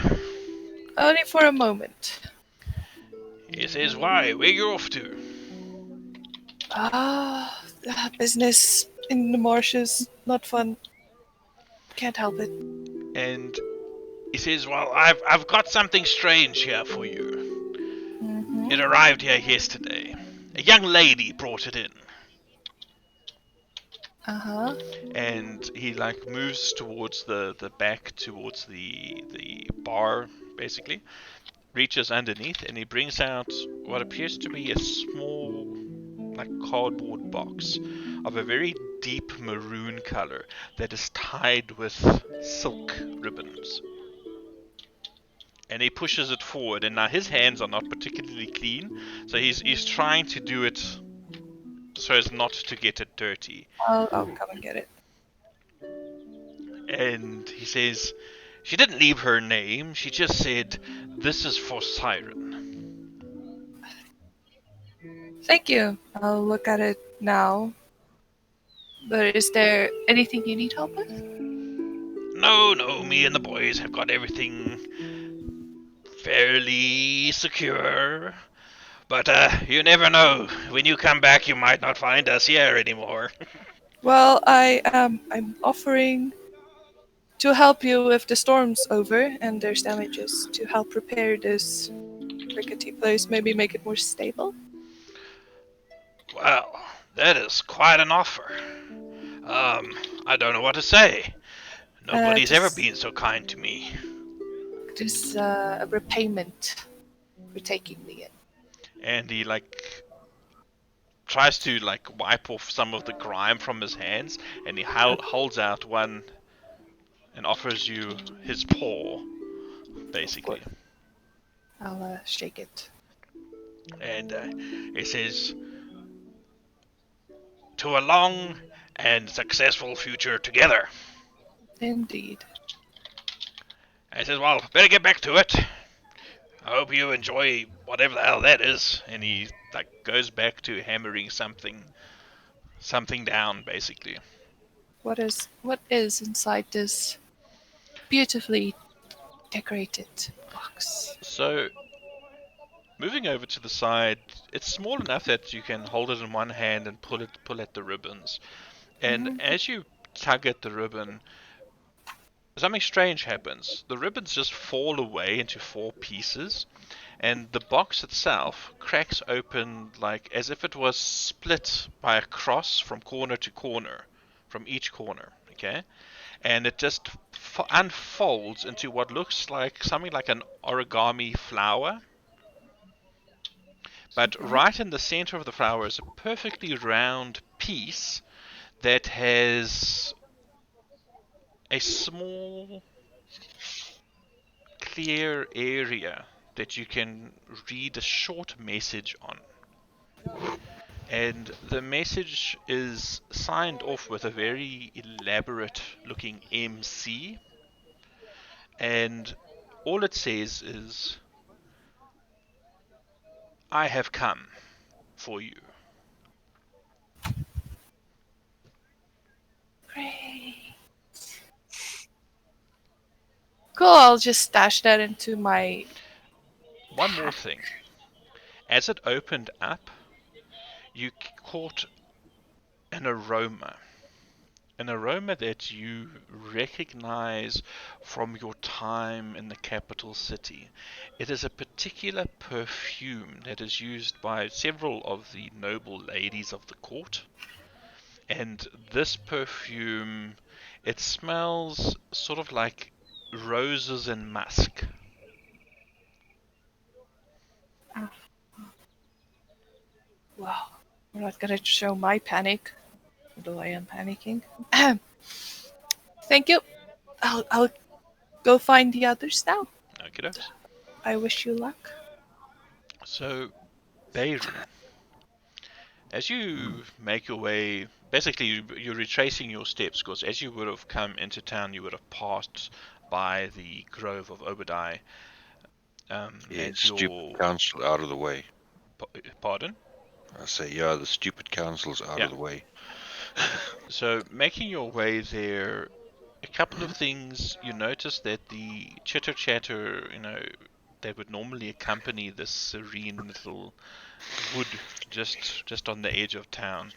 Only for a moment. He says, "Why? Where you off to?" Business in the marshes. Not fun. Can't help it. And he says, "Well, I've got something strange here for you. Mm-hmm. It arrived here yesterday. A young lady brought it in." Uh-huh. And he like moves towards the back, towards the bar, basically. Reaches underneath, and he brings out what appears to be a small, like, cardboard box of a very deep maroon color that is tied with silk ribbons. And he pushes it forward, and now his hands are not particularly clean, so he's trying to do it so as not to get it dirty. I'll come and get it. And he says, "She didn't leave her name, she just said, 'This is for Siren.'" Thank you. I'll look at it now. But is there anything you need help with? No, me and the boys have got everything fairly secure. But you never know. When you come back, you might not find us here anymore. Well, I'm offering to help you if the storm's over and there's damages to help repair this rickety place, maybe make it more stable. Well, that is quite an offer. I don't know what to say. Nobody's ever been so kind to me. Just a repayment for taking me in. And he tries to wipe off some of the grime from his hands, and he holds out one and offers you his paw, basically. I'll shake it. And he says, "To a long and successful future together." Indeed. And he says, "Well, better get back to it. I hope you enjoy whatever the hell that is." And he goes back to hammering something down, basically. What is inside this beautifully decorated box? So, moving over to the side, it's small enough that you can hold it in one hand and pull at the ribbons. And as you tug at the ribbon, something strange happens. The ribbons just fall away into 4 pieces, and the box itself cracks open as if it was split by a cross from corner to corner, from each corner, okay? And it just unfolds into what looks like something like an origami flower. But right in the center of the flower is a perfectly round piece that has a small clear area that you can read a short message on. And the message is signed off with a very elaborate looking MC. And all it says is, "I have come for you." Great. Cool, I'll just stash that into my... One more thing. As it opened up, you caught an aroma. An aroma that you recognize from your time in the capital city. It is a particular perfume that is used by several of the noble ladies of the court. And this perfume, it smells sort of like roses and musk. Wow. I'm not gonna show my panic, although I am panicking. Thank you. I'll go find the others now. Okay, dokes. I wish you luck. So, Beirut, as you make your way, basically you're retracing your steps, because as you would have come into town, you would have passed by the Grove of Obadiah. Yeah, stupid council out of the way. Pardon? I say, yeah, the stupid council's out of the way. So, making your way there, a couple of things. You notice that the chitter-chatter, that would normally accompany this serene little wood just on the edge of town,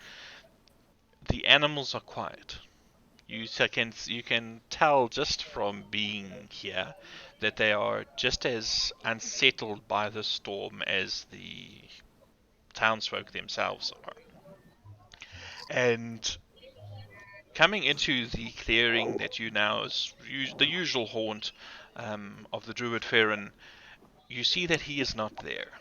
the animals are quiet. You can tell just from being here that they are just as unsettled by the storm as the townsfolk themselves are. And coming into the clearing that you now is the usual haunt of the druid Farron, you see that he is not there.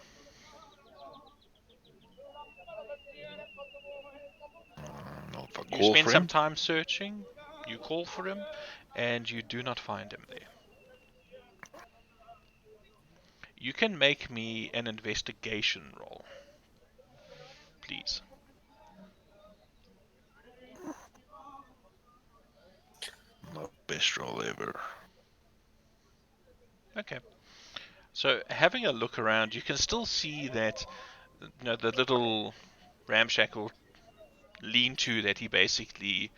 You spend some time searching, you call for him, and you do not find him there. You can make me an investigation roll, please. Not best roll ever. Okay. So, having a look around, you can still see that the little ramshackle lean-to that he basically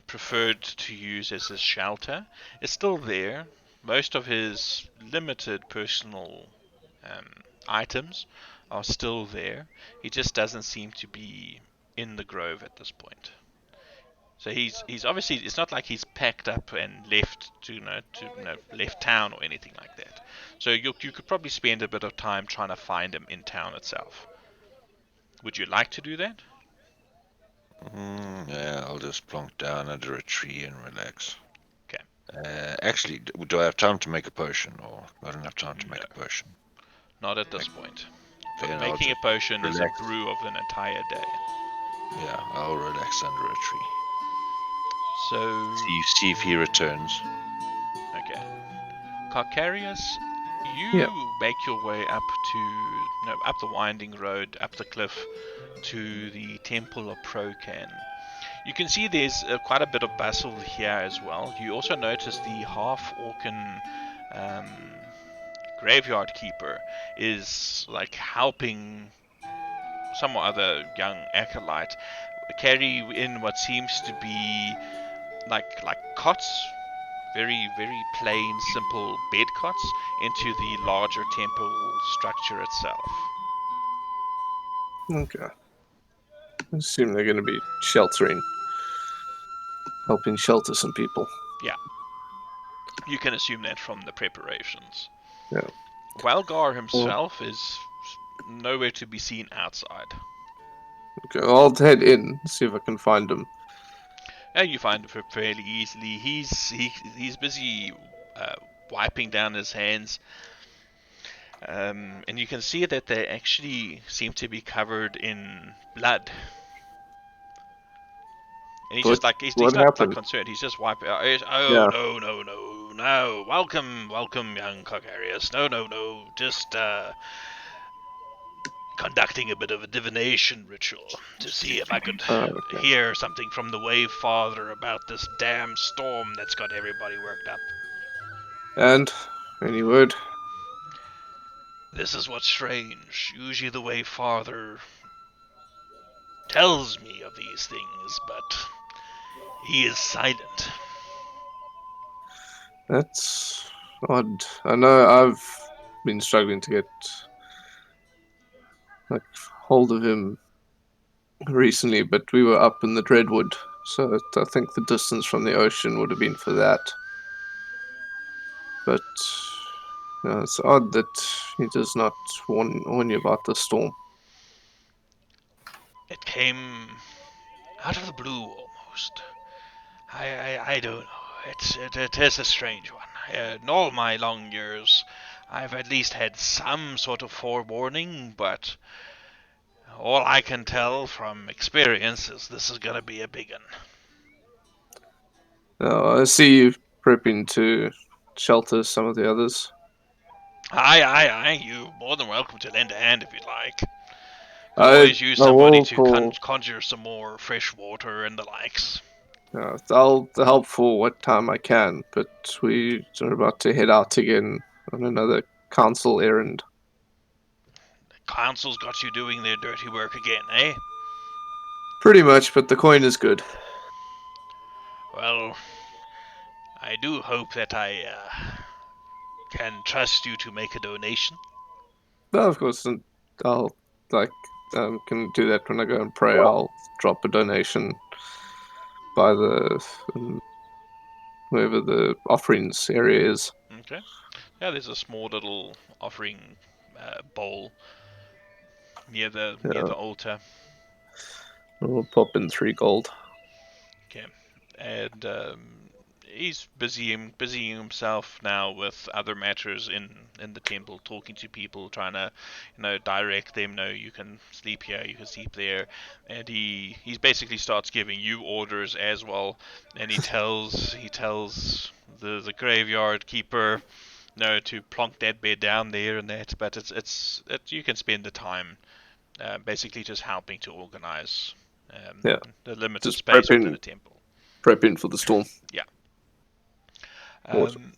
preferred to use as his shelter is still there. Most of his limited personal items are still there. He just doesn't seem to be in the grove at this point. So he's obviously, it's not like he's packed up and left left town or anything like that. So you could probably spend a bit of time trying to find him in town itself. Would you like to do that? Yeah, I'll just plonk down under a tree and relax. Okay. Actually, do I have time to make a potion, or I don't have time to make a potion? Not at this point. Then I'll Making a just potion is a relax. brew of an entire day. Yeah, I'll relax under a tree. So, See if he returns. okay. Carcarius, you Yep. make your way up up the winding road, up the cliff, to the Temple of Procan. You can see there's quite a bit of bustle here as well. You also notice the half-orcan graveyard keeper is like helping some other young acolyte carry in what seems to be like cots, very plain, simple bed cots, into the larger temple structure itself. Okay. I assume they're going to be helping shelter some people. You can assume that from the preparations. Yeah. Walgar himself is nowhere to be seen outside. Okay, I'll head in, see if I can find him. Yeah, you find him fairly easily. He's busy wiping down his hands, and you can see that they actually seem to be covered in blood. And he's he's not happened? concerned. He's just wiping. Oh Yeah. no! Welcome, young Carcarius. No! Just conducting a bit of a divination ritual to see if I could Okay. hear something from the Wave Father about this damn storm that's got everybody worked up. And any word? This is what's strange. Usually the Wave Father tells me of these things, but he is silent. That's odd. I know I've been struggling to get hold of him recently, but we were up in the Dreadwood, so I think the distance from the ocean would have been for that. But it's odd that he does not warn you about the storm. It came out of the blue almost. I don't know. It is a strange one. In all my long years, I've at least had some sort of forewarning, but all I can tell from experience is this is gonna be a big one. I see you prepping to shelter some of the others. Aye. You're more than welcome to lend a hand if you'd like. Could I always use somebody to will conjure some more fresh water and the likes. I'll help for what time I can, but we are about to head out again on another council errand. The council's got you doing their dirty work again, eh? Pretty much, but the coin is good. Well, I do hope that I can trust you to make a donation. No, of course, and I'll can do that when I go and pray. I'll drop a donation by the wherever the offerings area is. Okay. Yeah, there's a small little offering bowl near the altar. I'll pop in 3 gold. Okay, and he's busying himself now with other matters in the temple, talking to people, trying to direct them. No, you can sleep here, you can sleep there, and he basically starts giving you orders as well. And he tells the graveyard keeper to plonk that bed down there and that. But it's you can spend the time basically just helping to organize the limited Just space within the temple. Prepping for the storm. Yeah. Awesome.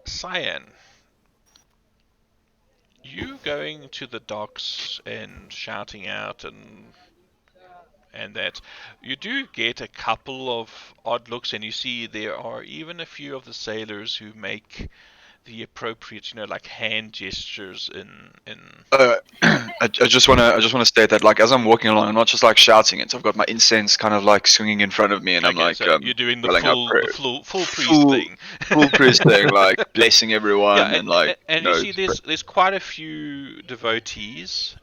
Cyan, you going to the docks and shouting out and that, you do get a couple of odd looks, and you see there are even a few of the sailors who make the appropriate, like hand gestures in. I just wanna state that, like, as I'm walking along, I'm not just like shouting it. I've got my incense kind of like swinging in front of me, and I'm Okay, like so you're doing the spelling out full priest full thing. full priest thing, like blessing everyone, Yeah, and like and you see, there's quite a few devotees.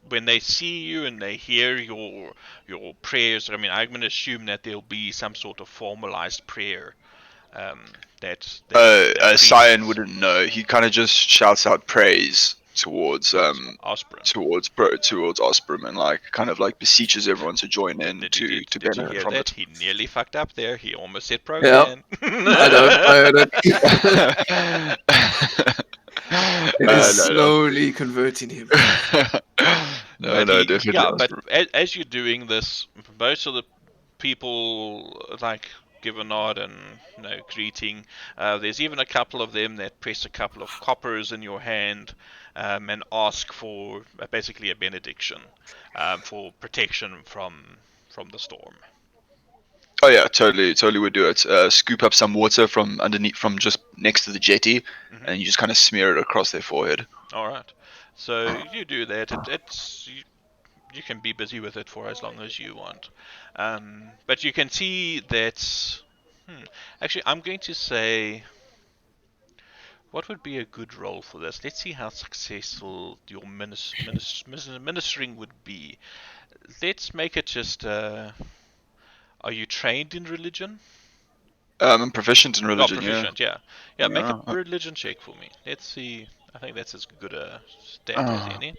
When they see you and they hear your prayers, I mean, I'm going to assume that there'll be some sort of formalized prayer. That Cyan priests wouldn't know. He kind of just shouts out praise towards Osprey. towards Osprey, and like kind of like beseeches everyone to join in Did to you benefit hear from that? it. He nearly fucked up there. He almost said pro Yeah. can. I heard it. It is No. slowly converting him. No, definitely. Yeah, but as you're doing this, most of the people like give a nod and greeting. There's even a couple of them that press a couple of coppers in your hand and ask for basically a benediction for protection from the storm. Oh yeah, totally would do it. Scoop up some water from underneath, from just next to the jetty, and you just kind of smear it across their forehead. All right, so you do that. You can be busy with it for as long as you want, but you can see that. Actually, I'm going to say, what would be a good role for this? Let's see how successful your ministering would be. Let's make it just. Are you trained in religion? I'm proficient in religion. Proficient, yeah. Make a Yeah. religion check for me. Let's see. I think that's as good a stat as any.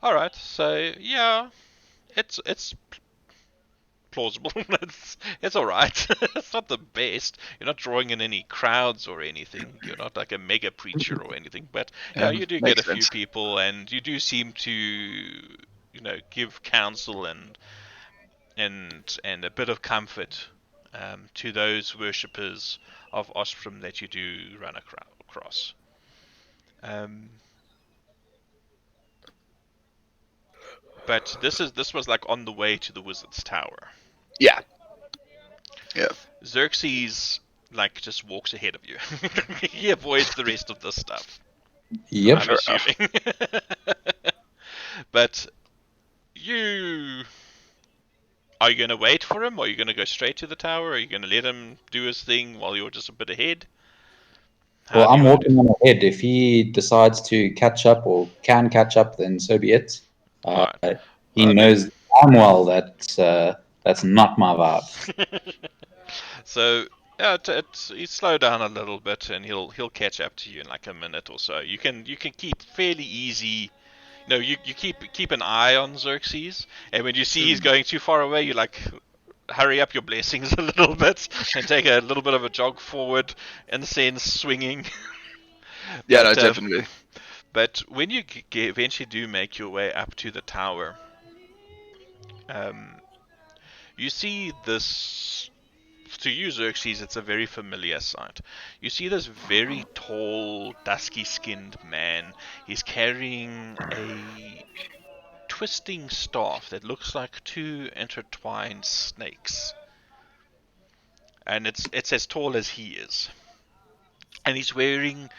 All right, so yeah, it's plausible. it's all right. It's not the best. You're not drawing in any crowds or anything. You're not like a mega preacher or anything. But yeah, you do get a few people, and you do seem to, give counsel and a bit of comfort to those worshippers of Ostrom that you do run across. But this was like on the way to the Wizard's Tower. Yeah. Xerxes like just walks ahead of you. He avoids the rest of this stuff. Yep. I'm assuming. But are you going to wait for him? Or are you going to go straight to the tower? Are you going to let him do his thing while you're just a bit ahead? Well, I'm walking on ahead. If he decides to catch up or can catch up, then so be it. Right. He knows damn well that that's not my vibe. So you slow down a little bit, and he'll catch up to you in like a minute or so. You can keep fairly easy. You keep an eye on Xerxes, and when you see he's going too far away, you like hurry up your blessings a little bit and take a little bit of a jog forward, incense swinging. Yeah, no, definitely. But when you eventually do make your way up to the tower, you see this. To you, Xerxes, it's a very familiar sight. You see this very tall, dusky-skinned man. He's carrying a twisting staff that looks like two intertwined snakes. And it's as tall as he is. And he's wearing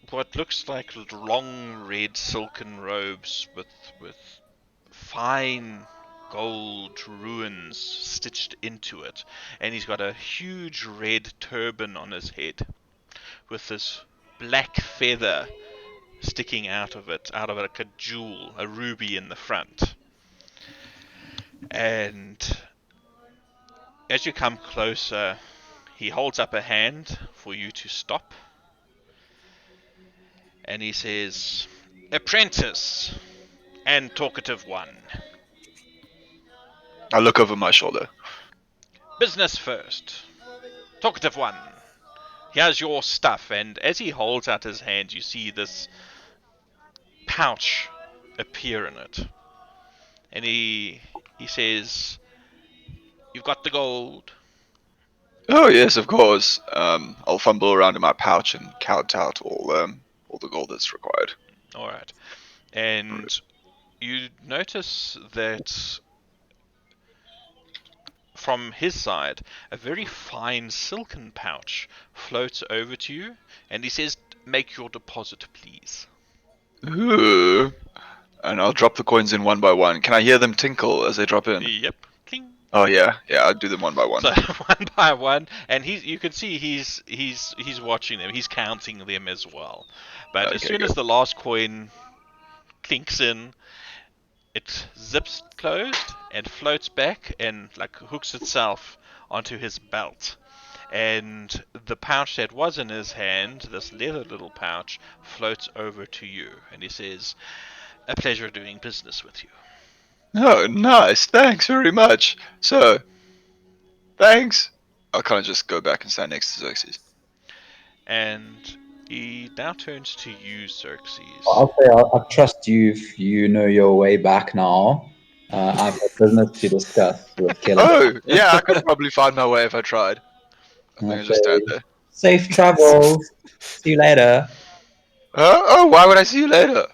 what looks like long red silken robes with fine gold runes stitched into it, and he's got a huge red turban on his head with this black feather sticking out of it like a jewel, a ruby in the front. And as you come closer, he holds up a hand for you to stop, and he says, "Apprentice and talkative one, I look over my shoulder. Business first. Talkative one, here's your stuff." And as he holds out his hand, you see this pouch appear in it. And he says, "You've got the gold." Oh yes, of course. I'll fumble around in my pouch and count out all the gold that's required. All right. And you notice that from his side, a very fine silken pouch floats over to you, and he says, "Make your deposit, please." Ooh. And I'll drop the coins in one by one. Can I hear them tinkle as they drop in? Yep. Cling. Oh yeah, I'll do them one by one. So one by one, and you can see he's watching them. He's counting them as well. But as Okay, soon good. as the last coin clinks in, it zips closed and floats back and like hooks itself onto his belt. And the pouch that was in his hand, this leather little pouch, floats over to you. And he says, "A pleasure doing business with you." Oh, nice. Thanks very much. So, thanks. I'll kind of just go back and stand next to Xerxes. And he now turns to you, Xerxes. I'll say I trust you if you know your way back now. I've got business to discuss with Kelly. Oh, yeah, I could probably find my way if I tried. I think I just stand there. Safe travels. See you later. Oh, why would I see you later?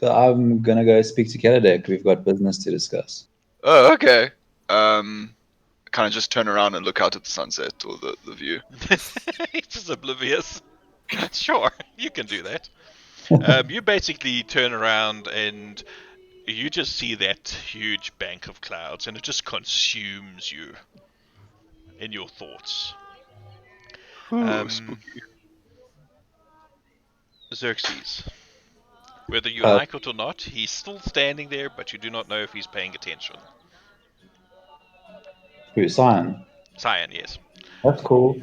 I'm gonna go speak to Kelly. We've got business to discuss. Oh, okay. Kind of just turn around and look out at the sunset or the view. He's just oblivious. Sure, you can do that. You basically turn around and you just see that huge bank of clouds, and it just consumes you in your thoughts. Ooh, spooky. Xerxes, whether you Uh, like it or not, he's still standing there, but you do not know if he's paying attention. Who, Cyan? Cyan, yes. That's cool.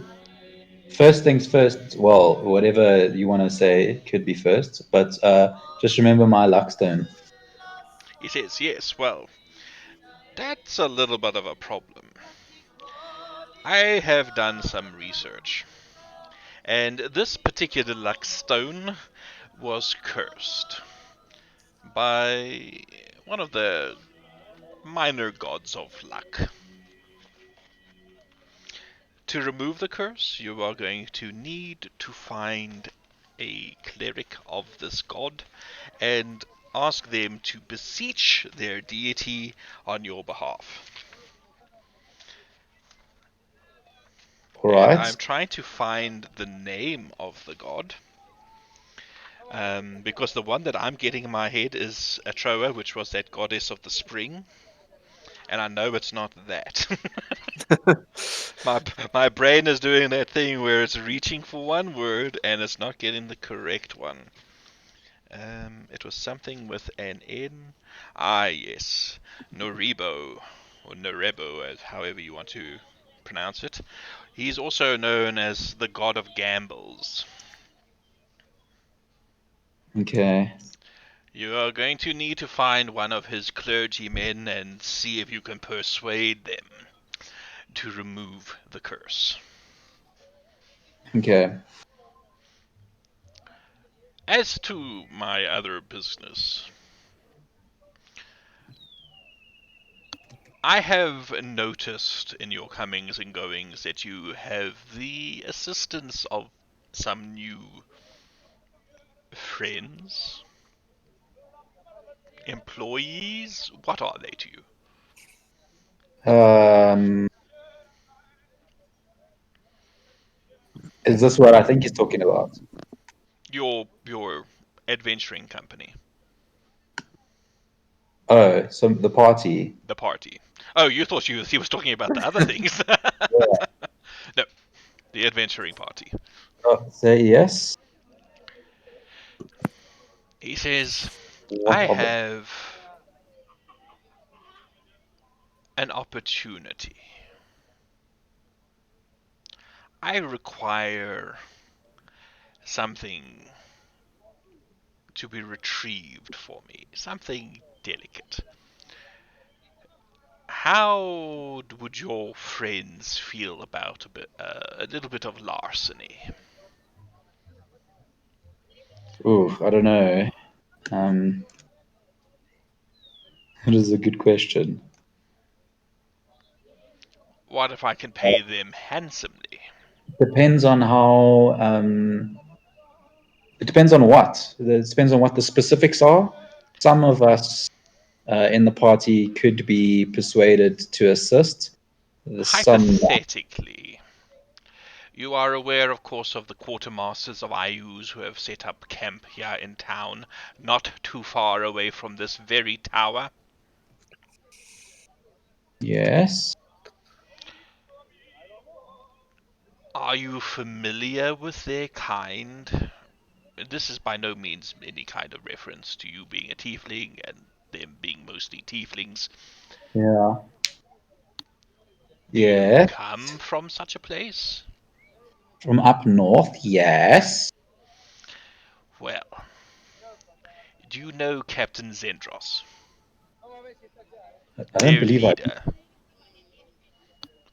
First things first. Well, whatever you want to say could be first, but just remember my luckstone. He says, "Yes, well, that's a little bit of a problem. I have done some research, and this particular luck stone was cursed by one of the minor gods of luck. To remove the curse, you are going to need to find a cleric of this god and ask them to beseech their deity on your behalf. All And right. I'm trying to find the name of the god. Because the one that I'm getting in my head is Atroa, which was that goddess of the spring. And I know it's not that. my brain is doing that thing where it's reaching for one word and it's not getting the correct one. It was something with an N. Ah, yes. Noribo, or Norebo, as however you want to pronounce it. He's also known as the god of gambles. Okay. You are going to need to find one of his clergymen and see if you can persuade them to remove the curse. Okay. As to my other business, I have noticed in your comings and goings that you have the assistance of some new friends, employees. What are they to you? Is this what I think he's talking about? Your adventuring company, Oh, so the party. the party. Oh, you thought he was talking about the other things. No, the adventuring party. Say yes. He says, What I of it? have an opportunity. I require something to be retrieved for me, something delicate. How would your friends feel about a little bit of larceny? Ooh, I don't know. Um, that is a good question. What if I can pay them handsomely? Depends on how. It depends on what. It depends on what the specifics are. Some of us in the party could be persuaded to assist. The sun. Hypothetically, you are aware, of course, of the quartermasters of Ayus who have set up camp here in town, not too far away from this very tower. Yes. Are you familiar with their kind? This is by no means any kind of reference to you being a tiefling and them being mostly tieflings. Yeah. Do you Yeah. come from such a place? From up north, yes. Well, do you know Captain Zendros, I don't their believe I leader?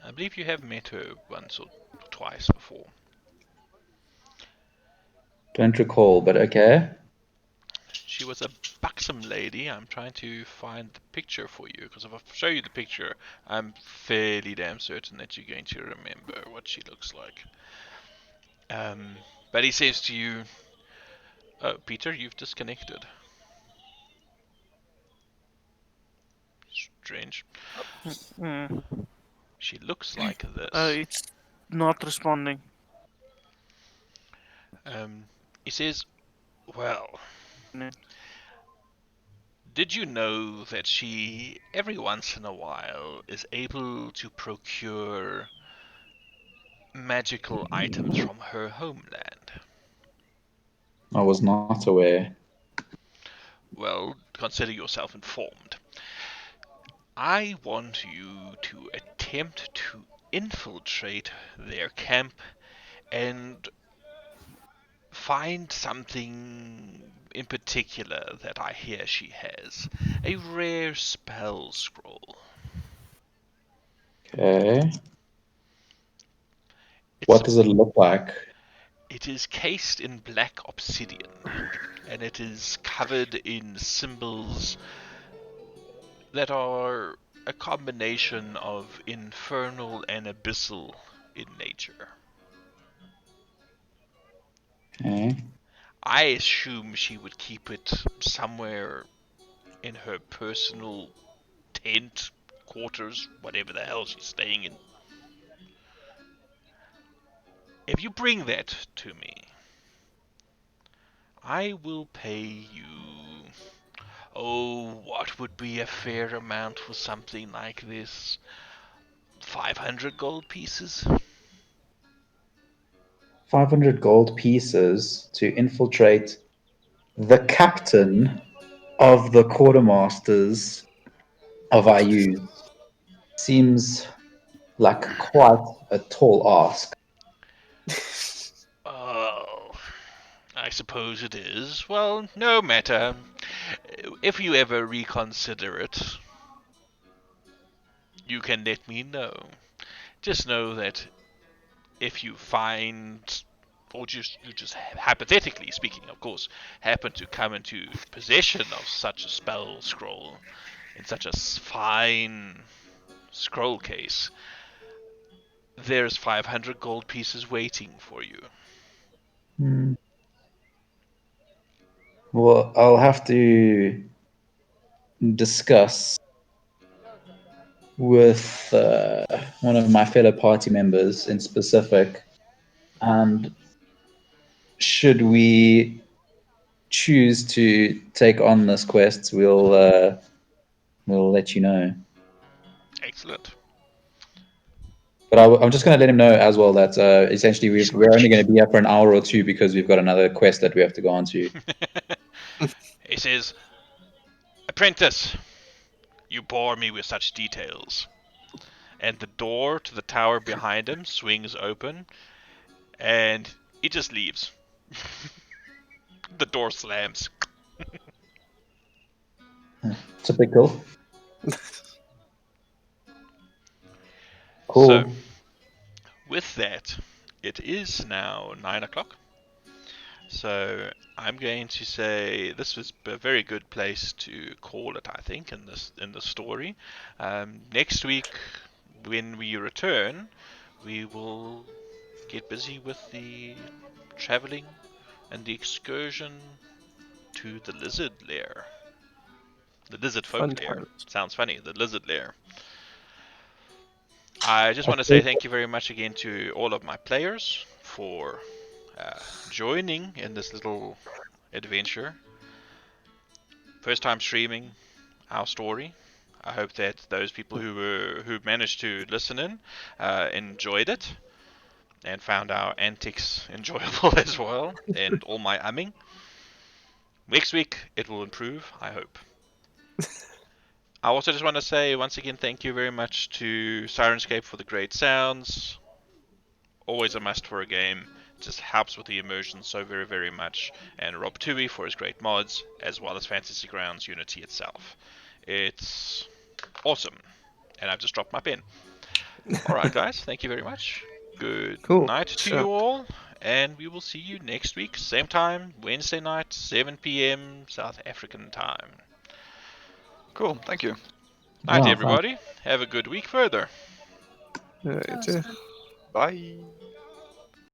I believe you have met her once or twice before. don't recall, but okay. She was a buxom lady. I'm trying to find the picture for you, because if I show you the picture, I'm fairly damn certain that you're going to remember what she looks like. But he says to you, "Oh, Peter, you've disconnected. Strange. Mm. She looks like this." It's not responding. He says, "Well, No. did you know that she, every once in a while, is able to procure magical items from her homeland?" I was not aware. Well, consider yourself informed. I want you to attempt to infiltrate their camp and find something in particular that I hear she has. A rare spell scroll. Okay. It's What does it look like? It is cased in black obsidian, and it is covered in symbols that are a combination of infernal and abyssal in nature. Okay. I assume she would keep it somewhere in her personal tent, quarters, whatever the hell she's staying in. If you bring that to me, I will pay you. Oh, what would be a fair amount for something like this? 500 gold pieces? 500 gold pieces to infiltrate the captain of the quartermasters of IU. Seems like quite a tall ask. Oh, I suppose it is. Well, no matter. If you ever reconsider it, you can let me know. Just know that if you find, or you just hypothetically speaking, of course, happen to come into possession of such a spell scroll in such a fine scroll case, there's 500 gold pieces waiting for you. Hmm. Well, I'll have to discuss with one of my fellow party members in specific, and should we choose to take on this quest, we'll let you know. Excellent. But I'm just going to let him know as well that essentially we're only going to be here for an hour or two because we've got another quest that we have to go on to. He says, "Apprentice, you bore me with such details." And the door to the tower behind him swings open, and he just leaves. The door slams. Typical. So, Cool. with that, it is now 9 o'clock. So, I'm going to say this was a very good place to call it, I think, in the story. Next week, when we return, we will get busy with the traveling and the excursion to the lizard lair. The lizard folk Fun lair. times. Sounds funny, the lizard lair. I just want to say thank you very much again to all of my players for joining in this little adventure. First time streaming our story. I hope that those people who managed to listen in enjoyed it and found our antics enjoyable as well, and all my umming. Next week it will improve, I hope. I also just want to say once again thank you very much to Sirenscape for the great sounds. Always a must for a game. Just helps with the immersion so very, very much. And Rob Tui for his great mods, as well as Fantasy Grounds Unity itself. It's awesome. And I've just dropped my pen. Alright, guys, thank you very much. Good Cool. night to Sure. you all. And we will see you next week, same time, Wednesday night, 7 p.m. South African time. Cool. Thank you. Night, Yeah, everybody. Have a good week further. Yeah, That was too. fun. Bye.